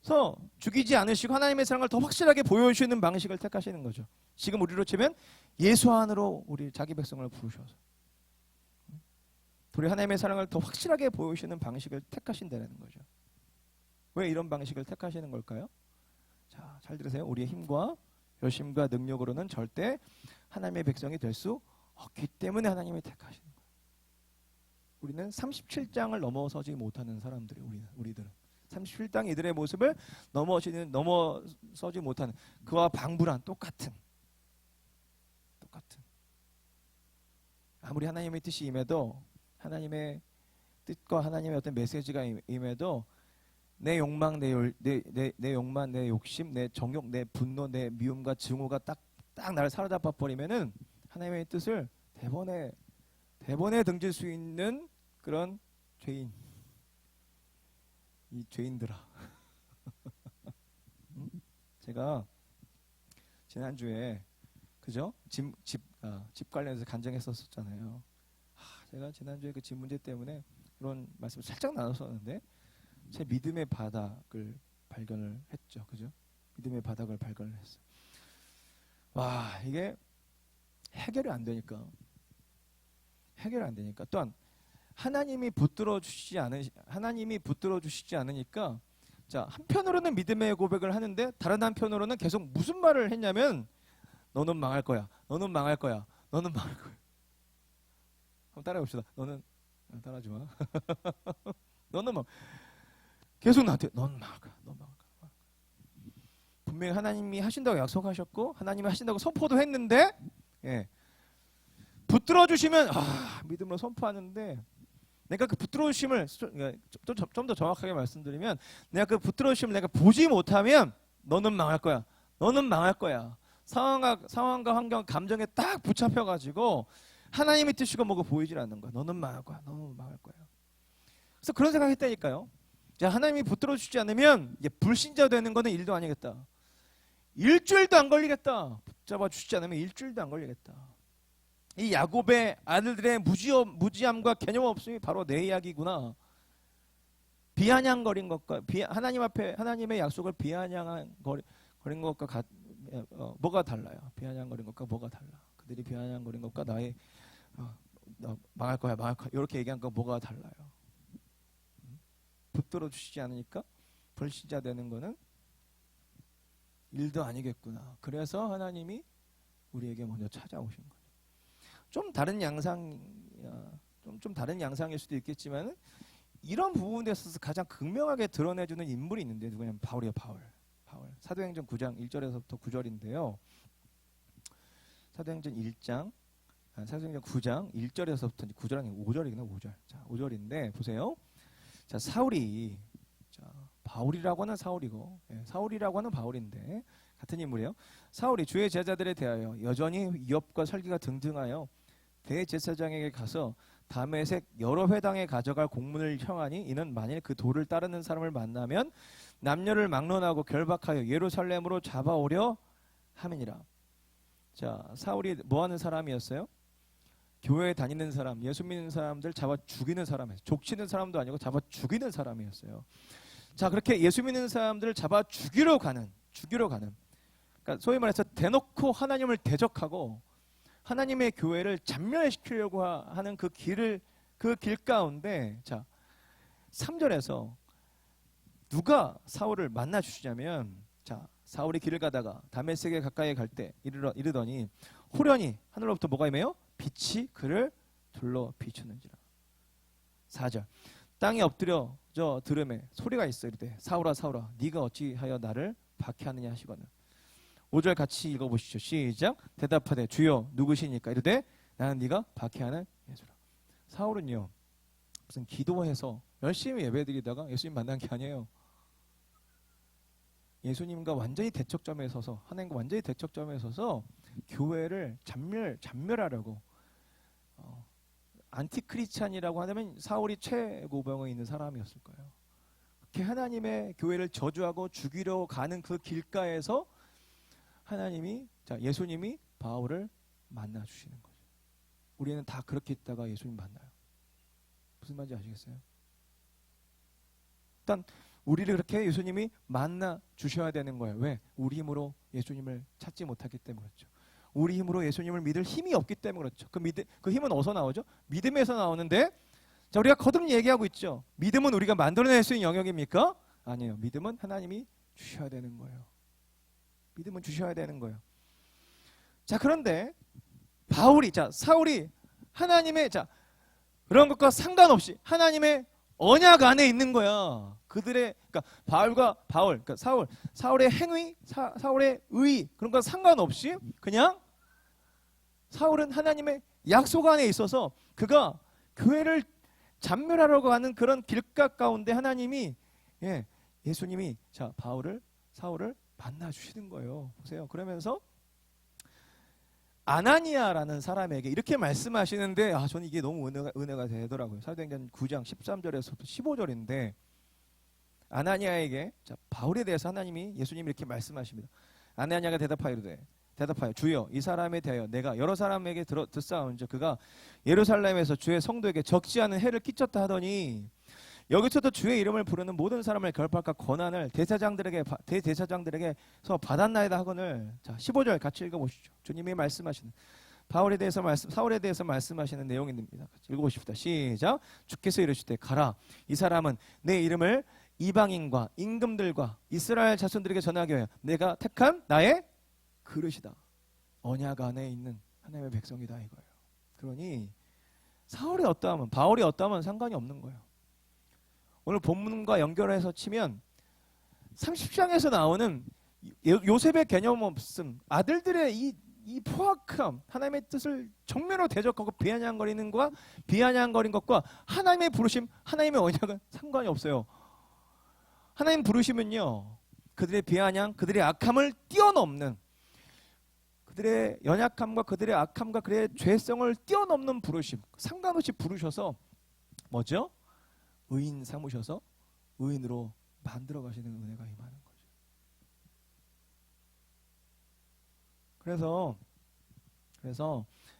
그래서 죽이지 않으시고 하나님의 사랑을 더 확실하게 보여주시는 방식을 택하시는 거죠. 지금 우리로 치면 예수 안으로 우리 자기 백성을 부르셔서 우리 하나님의 사랑을 더 확실하게 보여주시는 방식을 택하신다는 거죠. 왜 이런 방식을 택하시는 걸까요? 자, 잘 들으세요. 우리의 힘과 열심과 능력으로는 절대 하나님의 백성이 될 수 없기 때문에 하나님이 택하시는 거예요. 우리는 37장을 넘어서지 못하는 사람들이에요. 우리들은 37장 이들의 모습을 넘어서지 못하는, 그와 방불한 똑같은 아무리 하나님의 뜻이 임해도, 하나님의 뜻과 하나님의 어떤 메시지가 임해도 내 욕망, 내 욕망, 내 욕심, 내 정욕, 내 분노, 내 미움과 증오가 딱 나를 사로잡아 버리면은 하나님의 뜻을 대번에 등질 수 있는 그런 죄인, 이 죄인들아. 제가 지난주에 그죠? 집 관련해서 간증했었잖아요. 제가 지난주에 그 집 문제 때문에 그런 말씀을 살짝 나눴었는데 제 믿음의 바닥을 발견을 했죠. 그죠? 믿음의 바닥을 발견을 했어요. 와, 이게 해결이 안 되니까 또한 하나님이 붙들어 주시지 않으니까, 자, 한편으로는 믿음의 고백을 하는데 다른 한편으로는 계속 무슨 말을 했냐면 너는 망할 거야. 너는 망할 거야. 너는 망할 거야. 한번 따라해 봅시다. 너는 따라하지 마. 너는 막 계속 나한테 너는 망할 거야. 너는 망할 거야. 분명히 하나님이 하신다고 약속하셨고 하나님이 하신다고 선포도 했는데, 예. 붙들어 주시면 믿음으로 선포하는데, 내가 그 붙들어 주심을 좀 더 정확하게 말씀드리면, 내가 그 붙들어 주심을 내가 보지 못하면 너는 망할 거야. 너는 망할 거야. 상황과 환경, 감정에 딱 붙잡혀 가지고 하나님의 뜻이고 뭐고 보이질 않는 거야. 너는 망할 거야. 너는 망할 거야. 그래서 그런 생각했다니까요. 하나님이 붙들어 주지 않으면 이제 불신자 되는 거는 일도 아니겠다. 일주일도 안 걸리겠다. 붙잡아 주시지 않으면 일주일도 안 걸리겠다. 이 야곱의 아들들의 무지함과 개념 없음이 바로 내 이야기구나. 비아냥거린 것과 하나님 앞에 하나님의 약속을 비아냥거린 것과 뭐가 달라요? 비아냥거린 것과 뭐가 달라? 그들이 비아냥거린 것과 나의 망할 거야 이렇게 얘기한 거 뭐가 달라요? 붙들어 주시지 않으니까 불신자 되는 거는 일도 아니겠구나. 그래서 하나님이 우리에게 먼저 찾아오신 거예요. 좀 다른 양상이에요. 좀 다른 양상일 수도 있겠지만 이런 부분에 있어서 가장 극명하게 드러내주는 인물이 있는데 누구냐면 바울이에요. 바울. 사도행전 9장 1절에서부터 9절인데요. 사도행전 9장 1절에서부터 9절 아니고 5절이구나. 5절. 자, 5절인데 보세요. 자, 사울이 바울이라고 하는 사울이고 사울이라고 하는 바울인데 같은 인물이에요. 사울이 주의 제자들에 대하여 여전히 위협과 설기가 등등하여 대제사장에게 가서 다메섹 여러 회당에 가져갈 공문을 청하니 이는 만일 그 도를 따르는 사람을 만나면 남녀를 막론하고 결박하여 예루살렘으로 잡아오려 함이니라. 자, 사울이 뭐하는 사람이었어요? 교회에 다니는 사람, 예수 믿는 사람들 잡아 죽이는 사람이었어요. 족치는 사람도 아니고 잡아 죽이는 사람이었어요. 자, 그렇게 예수 믿는 사람들을 잡아 죽이러 가는 그러니까 소위 말해서 대놓고 하나님을 대적하고 하나님의 교회를 잔멸시키려고 하는 그 길 가운데 자 3절에서 누가 사울을 만나 주시냐면 자 사울이 길을 가다가 다메섹에 가까이 갈 때 이르더니 호련히 하늘로부터 뭐가 임해요? 빛이 그를 둘러 비추는지라. 4절 땅에 엎드려져 들음에 소리가 있어 이르되 사울아 사울아 네가 어찌하여 나를 박해하느냐 하시거늘. 5절 같이 읽어보시죠. 시작. 대답하되 주여 누구시니까 이르되 나는 네가 박해하는 예수라. 사울은요 무슨 기도해서 열심히 예배드리다가 예수님 만난 게 아니에요. 예수님과 완전히 대척점에 서서 하나님과 완전히 대척점에 서서 교회를 잔멸하려고 안티크리스찬이라고 하면 사울이 최고병에 있는 사람이었을 거예요. 그렇게 하나님의 교회를 저주하고 죽이려 가는 그 길가에서 예수님이 바울을 만나 주시는 거죠. 우리는 다 그렇게 있다가 예수님 만나요. 무슨 말인지 아시겠어요? 일단 우리를 그렇게 예수님이 만나 주셔야 되는 거예요. 왜? 우리 힘으로 예수님을 찾지 못하기 때문에 그렇죠. 우리 힘으로 예수님을 믿을 힘이 없기 때문에 그렇죠. 그 힘은 어디서 나오죠? 믿음에서 나오는데 자 우리가 거듭 얘기하고 있죠. 믿음은 우리가 만들어낼 수 있는 영역입니까? 아니에요. 믿음은 하나님이 주셔야 되는 거예요. 믿음은 주셔야 되는 거예요. 자 그런데 사울이 하나님의 그런 것과 상관없이 하나님의 언약 안에 있는 거야. 그러니까 그러니까 사울의 행위, 사울의 의 그런 거 상관없이 그냥 사울은 하나님의 약속 안에 있어서 그가 교회를 잔멸하려고 하는 그런 길가 가운데 하나님이 예수님이 사울을 만나 주시는 거예요. 보세요. 그러면서 아나니아라는 사람에게 이렇게 말씀하시는데 저는 이게 너무 은혜가 되더라고요. 사도행전 9장 13절에서 15절인데 아나니아에게 바울에 대해서 예수님이 이렇게 말씀하십니다. 아나니아가 대답하여 주여 이 사람에 대하여 내가 여러 사람에게 듣사온즉 그가 예루살렘에서 주의 성도에게 적지 않은 해를 끼쳤다 하더니 여기서도 주의 이름을 부르는 모든 사람을 결박할 권한을 대제사장들에게서 받았나이다 하거늘. 자 15절 같이 읽어보시죠. 주님이 말씀하시는 사울에 대해서 말씀하시는 내용입니다. 같이 읽어보십시다. 시작. 주께서 이르시되 가라 이 사람은 내 이름을 이방인과 임금들과 이스라엘 자손들에게 전하게 하여 내가 택한 나의 그릇이다. 언약 안에 있는 하나님의 백성이다 이거예요. 그러니 바울이 어떠하면 상관이 없는 거예요. 오늘 본문과 연결해서 치면 30장에서 나오는 요셉의 개념 없음, 아들들의 이 포악함, 하나님의 뜻을 정면으로 대적하고 비아냥거린 것과 하나님의 부르심, 하나님의 언약은 상관이 없어요. 하나님 부르심은요, 그들의 비아냥, 그들의 악함을 뛰어넘는, 그들의 연약함과 그들의 악함과 그들의 죄성을 뛰어넘는 부르심, 상관없이 부르셔서 뭐죠? 의인 삼으셔서 의인으로 만들어 가시는 은혜가 임하는 거죠. 그래서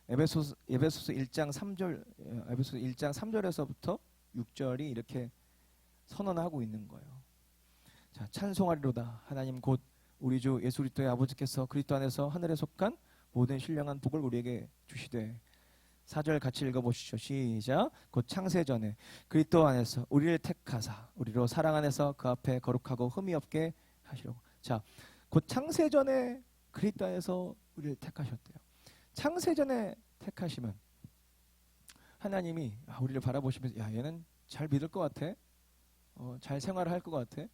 에베소서 1장 3절에서부터 6절이 이렇게 선언하고 있는 거예요. 자, 찬송하리로다 하나님 곧 우리 주 예수 그리스도의 아버지께서 그리스도 안에서 하늘에 속한 모든 신령한 복을 우리에게 주시되. 4절 같이 읽어보시죠. 시작. 곧 창세전에 그리스도 안에서 우리를 택하사 우리로 사랑 안에서 그 앞에 거룩하고 흠이 없게 하시려고. 자, 곧 창세전에 그리스도 안에서 우리를 택하셨대요. 창세전에 택하시면 하나님이 우리를 바라보시면서 야 얘는 잘 믿을 것 같아, 잘 생활을 할 것 같아.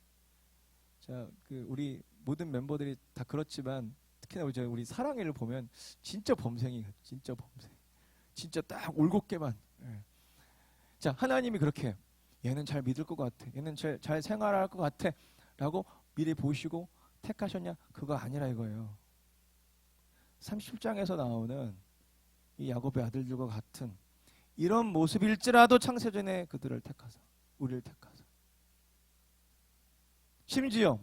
자, 우리 모든 멤버들이 다 그렇지만 특히나 우리 사랑이를 보면 진짜 범생이에요. 진짜 범생. 진짜 딱 올곧게만. 예. 자, 하나님이 그렇게 얘는 잘 믿을 것 같아, 얘는 잘 생활할 것 같아 라고 미리 보시고 택하셨냐? 그거 아니라 이거예요. 37장에서 나오는 이 야곱의 아들들과 같은 이런 모습일지라도 창세전에 그들을 택하사, 우리를 택하사, 심지어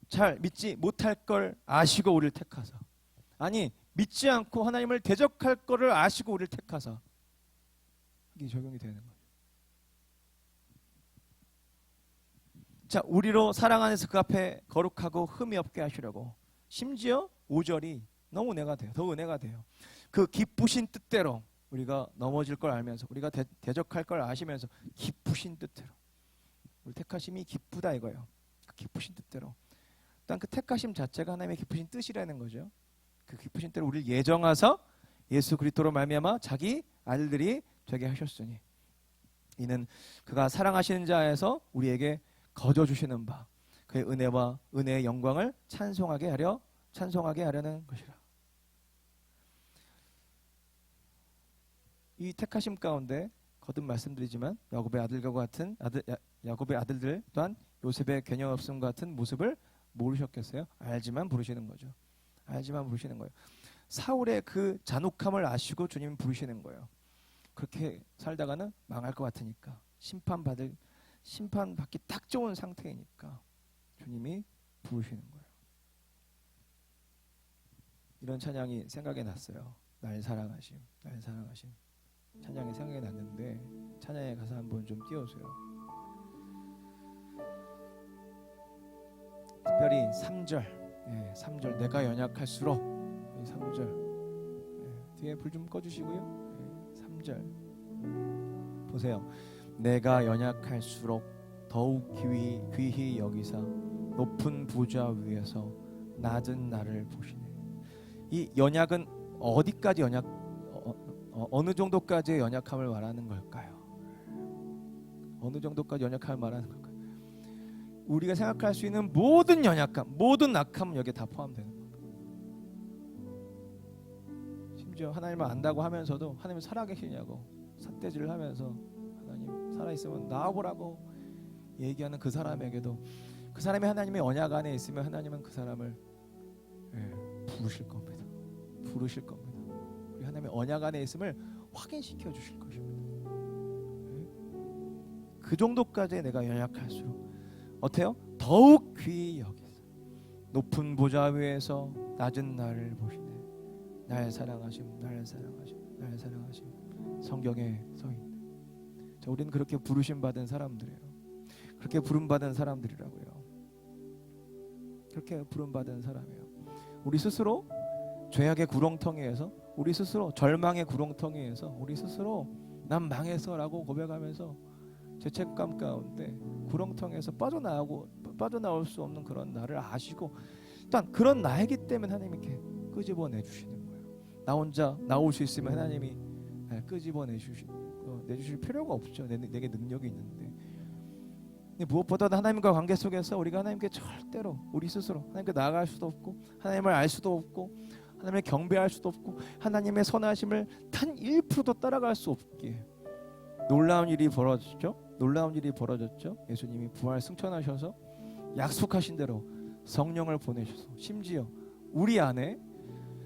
잘 믿지 못할 걸 아시고 우리를 택하사, 아니 믿지 않고 하나님을 대적할 거를 아시고 우리를 택하사, 이게 적용이 되는 거예요. 자, 우리로 사랑 안에서 그 앞에 거룩하고 흠이 없게 하시려고, 심지어 5절이 너무 은혜가 돼요. 더 은혜가 돼요. 그 기쁘신 뜻대로 우리가 넘어질 걸 알면서, 우리가 대적할 걸 아시면서 기쁘신 뜻대로, 우리 택하심이 기쁘다 이거예요. 그 기쁘신 뜻대로. 일단 그 택하심 자체가 하나님의 기쁘신 뜻이라는 거죠. 그 기쁘신 뜻대로 우리를 예정하사 예수 그리스도로 말미암아 자기 아들들이 되게 하셨으니 이는 그가 사랑하시는 자에서 우리에게 거저 주시는 바 그의 은혜와 은혜의 영광을 찬송하게 하려는 것이라. 이 택하심 가운데 거듭 말씀드리지만 야곱의 아들과 같은 야곱의 아들들 또한 요셉의 개념 없음과 같은 모습을 모르셨겠어요? 알지만 부르시는 거죠. 알지만 부르시는 거예요. 사울의 그 잔혹함을 아시고 주님 부르시는 거예요. 그렇게 살다가는 망할 것 같으니까, 심판받기 딱 좋은 상태이니까 주님이 부르시는 거예요. 이런 찬양이 생각이 났어요. 날 사랑하심, 날 사랑하심. 찬양이 생각이 났는데 찬양의 가사 한번 좀 띄워주세요. 특별히 3절, 3절 내가 연약할수록, 3절 뒤에 불 좀 꺼주시고요. 3절 보세요. 내가 연약할수록 더욱 귀히 여기사 높은 보좌 위에서 낮은 나를 보시네. 이 연약은 어디까지 어느 정도까지의 연약함을 말하는 걸까요? 어느 정도까지 연약함을 말하는 걸까요? 우리가 생각할 수 있는 모든 연약함, 모든 악함은 여기에 다 포함되는 겁니다. 심지어 하나님을 안다고 하면서도 하나님 살아계시냐고 삿대질을 하면서 하나님 살아있으면 나와보라고 얘기하는 그 사람에게도 그 사람이 하나님의 언약 안에 있으면 하나님은 그 사람을 부르실 겁니다. 부르실 겁니다. 우리 하나님의 언약 안에 있음을 확인시켜 주실 것입니다. 그 정도까지 내가 연약할수록 어때요? 더욱 귀히 여기서 높은 보좌 위에서 낮은 나를 보시네. 날 사랑하심, 날 사랑하심, 날 사랑하심. 성경에 써 있네. 자, 우리는 그렇게 부르심 받은 사람들이에요. 그렇게 부름 받은 사람들이라고요. 그렇게 부름 받은 사람이에요. 우리 스스로 죄악의 구렁텅이에서, 우리 스스로 절망의 구렁텅이에서, 우리 스스로 난 망했어라고 고백하면서 죄책감 가운데 구렁텅이에서 빠져나올 수 없는 그런 나를 아시고, 일단 그런 나이기 때문에 하나님이 이렇게 끄집어 내주시는 거예요. 나 혼자 나올 수 있으면 하나님이 끄집어 내주실 필요가 없죠. 내게 능력이 있는데. 무엇보다도 하나님과 관계 속에서 우리가 하나님께 절대로 우리 스스로 하나님께 나아갈 수도 없고, 하나님을 알 수도 없고, 하나님을 경배할 수도 없고, 하나님의 선하심을 단 1%도 따라갈 수 없기에 놀라운 일이 벌어졌죠. 놀라운 일이 벌어졌죠. 예수님이 부활 승천하셔서 약속하신 대로 성령을 보내셔서, 심지어 우리 안에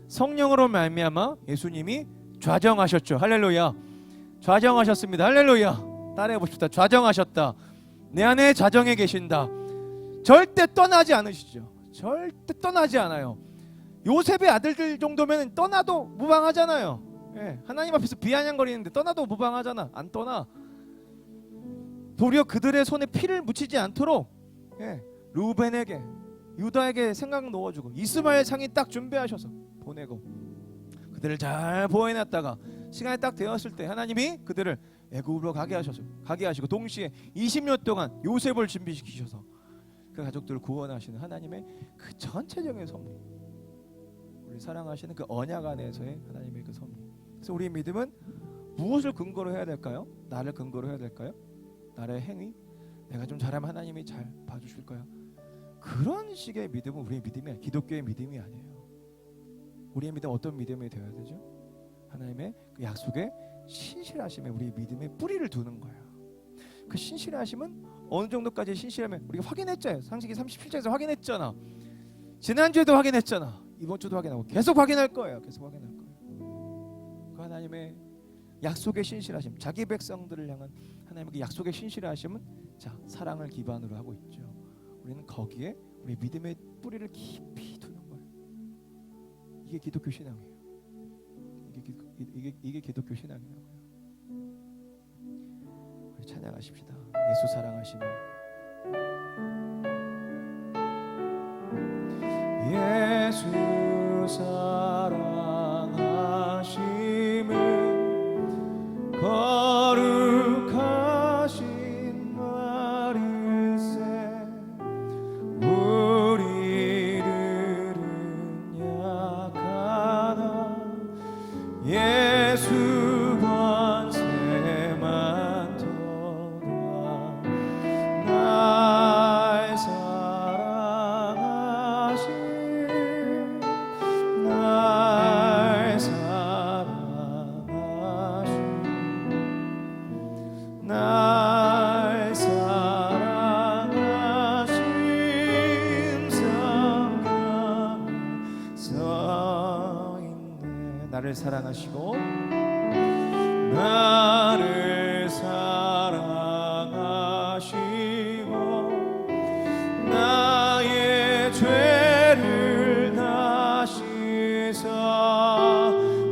성령으로 말미암아 예수님이 좌정하셨죠. 할렐루야. 좌정하셨습니다. 할렐루야. 따라해 봅시다. 좌정하셨다. 내 안에 좌정해 계신다. 절대 떠나지 않으시죠. 절대 떠나지 않아요. 요셉의 아들들 정도면 떠나도 무방하잖아요. 하나님 앞에서 비아냥거리는데 떠나도 무방하잖아. 안 떠나. 도리어 그들의 손에 피를 묻히지 않도록 루벤에게, 유다에게 생각 넣어주고, 이스마엘 상이 딱 준비하셔서 보내고, 그들을 잘 보호해놨다가 시간이 딱 되었을 때 하나님이 그들을 애굽으로 가게 하시고, 동시에 20년 동안 요셉을 준비시키셔서 그 가족들을 구원하시는 하나님의 그 전체적인 섭리, 우리 사랑하시는 그 언약 안에서의 하나님의 그 섭리. 그래서 우리의 믿음은 무엇을 근거로 해야 될까요? 나를 근거로 해야 될까요? 나의 행위? 내가 좀 잘하면 하나님이 잘 봐주실까요? 그런 식의 믿음은 우리의 믿음이, 기독교의 믿음이 아니에요. 우리의 믿음 어떤 믿음이 되어야 되죠? 하나님의 그 약속에 신실하심에 우리의 믿음의 뿌리를 두는 거예요. 그 신실하심은 어느 정도까지 신실하면 우리가 확인했잖아요. 상식이 37장에서 확인했잖아. 지난주에도 확인했잖아. 이번 주도 확인하고 계속 확인할 거예요. 계속 확인할 거예요. 그 하나님의 약속의 신실하심, 자기 백성들을 향한 하나님의 그 약속의 신실하심은 자, 사랑을 기반으로 하고 있죠. 우리는 거기에 우리 믿음의 뿌리를 깊이 두는 거예요. 이게 기독교 신앙이에요. 이게 기독교 신앙이라고요. 우리 찬양하십시다. 예수 사랑하시며 예수 사랑하심을 거룩하신 말일세 우리들은 약하나 예수 권세만 더다 날 사랑하신 날 사랑하신 날 사랑하신 성경에 써있네. 나를 사랑하시고 나를 사랑하시고 나의 죄를 다 씻어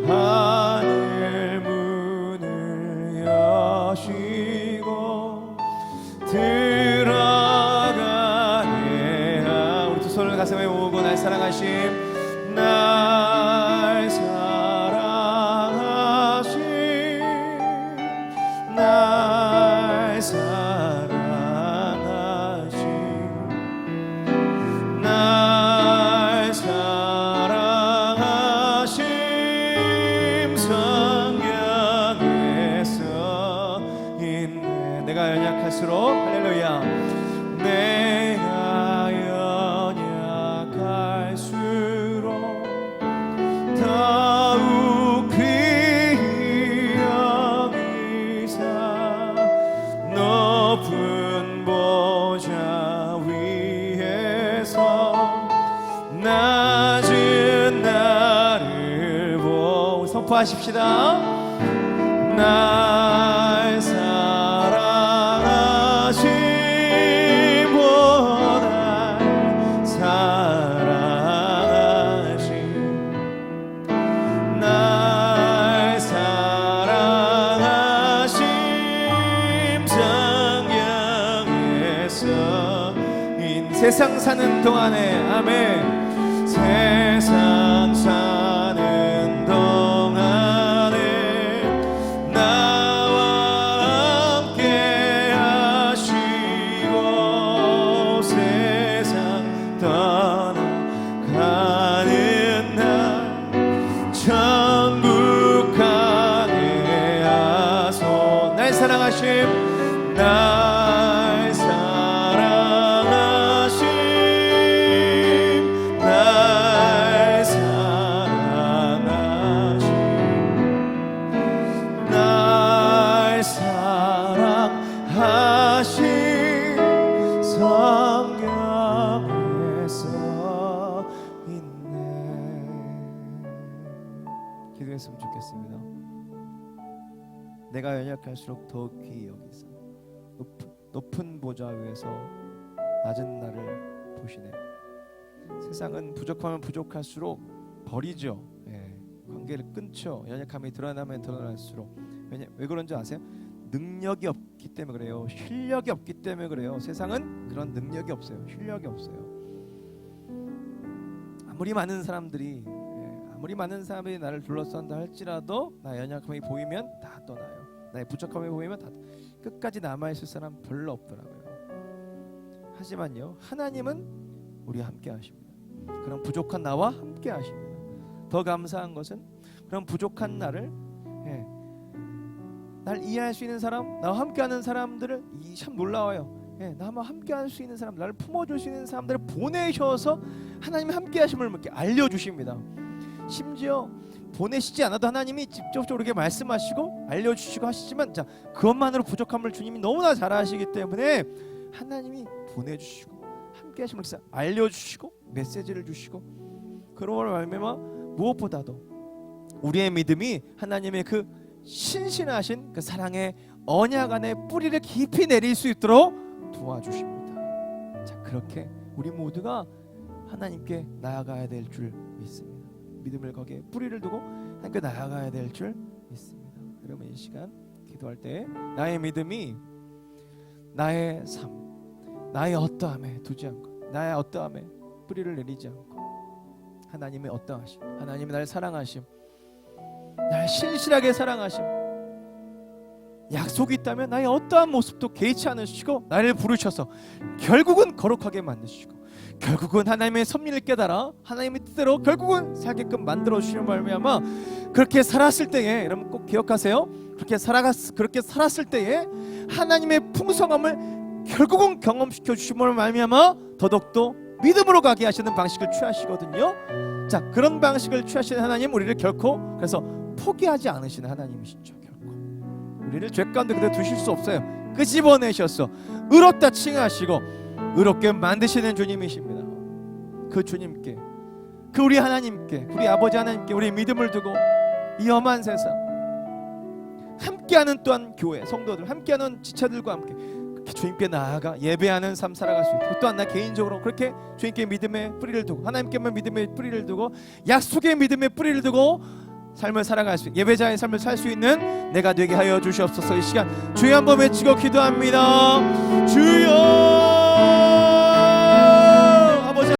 하늘 문을 여시고 들어가게 우리 두 손을 가슴에 모으고 날 사랑하심 날 사랑하심 날 사랑하심 날 사랑하심 성경에 써있네. 내가 연약할수록 할렐루야 내가 연약할수록 더욱 귀히 여기사 높은 보좌 위에서 낮은 나를 보고 선포하십시다. 날 사랑하심보다 사랑하심 날 사랑하심 성경에 써인 세상 사는 동안에 아멘 세상 사는 동안에 나와 함께 하시고 세상 떠나가는 날 천국 가게 하소 날 사랑하심 날 사랑하심 날 사랑하심 날 사랑하심 성경에 써있네. 기도했으면 좋겠습니다. 내가 연약할수록 더 귀히 여기서 높은 보좌 위에서 낮은 나를 보시네. 세상은 부족하면 부족할수록 버리죠. 관계를 끊죠. 연약함이 드러나면 드러날수록. 왜 그런지 아세요? 능력이 없기 때문에 그래요. 실력이 없기 때문에 그래요. 세상은 그런 능력이 없어요. 실력이 없어요. 아무리 많은 사람들이 나를 둘러싼다 할지라도 나 연약함이 보이면 다 떠나요. 나의 부족함이 보이면 다 끝까지 남아있을 사람 별로 없더라고요. 하지만요 하나님은 우리와 함께 하십니다. 그런 부족한 나와 함께 하십니다. 더 감사한 것은 그런 부족한 나를 날 이해할 수 있는 사람, 나와 함께하는 사람들을 참 놀라워요. 나와 함께할 수 있는 사람, 나를 품어줄 수 있는 사람들을 보내셔서 하나님의 함께하심을 이렇게 알려주십니다. 심지어 보내시지 않아도 하나님이 직접적으로 이렇게 말씀하시고 알려주시고 하시지만, 자, 그것만으로 부족함을 주님이 너무나 잘 아시기 때문에 하나님이 보내주시고 함께하심을 알려주시고 메시지를 주시고, 그런 말미암아 무엇보다도 우리의 믿음이 하나님의 그 신실하신 그 사랑의 언약 안에 뿌리를 깊이 내릴 수 있도록 도와주십니다. 자, 그렇게 우리 모두가 하나님께 나아가야 될 줄 믿습니다. 믿음을 거기에 뿌리를 두고 하나님께 나아가야 될 줄 믿습니다. 여러분, 이 시간 기도할 때 나의 믿음이 나의 삶, 나의 어떠함에 두지 않고, 나의 어떠함에 뿌리를 내리지 않고, 하나님의 어떠하심, 하나님의 나를 사랑하심, 나를 신실하게 사랑하심, 약속이 있다면 나의 어떠한 모습도 개의치 않으시고 나를 부르셔서 결국은 거룩하게 만드시고, 결국은 하나님의 섭리를 깨달아 하나님의 뜻대로 결국은 살게끔 만들어 주시는 말미암아, 그렇게 살았을 때에, 여러분 꼭 기억하세요, 그렇게 살았을 때에 하나님의 풍성함을 결국은 경험시켜 주심으로 말미암아 더더욱더 믿음으로 가게 하시는 방식을 취하시거든요. 자, 그런 방식을 취하시는 하나님, 우리를 결코 그래서 포기하지 않으시는 하나님이시죠. 결코 우리를 죄 가운데 그대로 두실 수 없어요. 끄집어내셔서 의롭다 칭하시고 의롭게 만드시는 주님이십니다. 그 주님께, 그 우리 하나님께, 우리 아버지 하나님께 우리 믿음을 두고 이 험한 세상 함께하는, 또한 교회 성도들 함께하는 지체들과 함께 그렇게 주님께 나아가 예배하는 삶 살아갈 수 있고, 또한 나 개인적으로 그렇게 주님께 믿음의 뿌리를 두고, 하나님께만 믿음의 뿌리를 두고, 약속의 믿음의 뿌리를 두고 삶을 살아갈 수 있는, 예배자의 삶을 살 수 있는 내가 되게 하여 주시옵소서. 이 시간 주여 한번 외치고 기도합니다. 주여.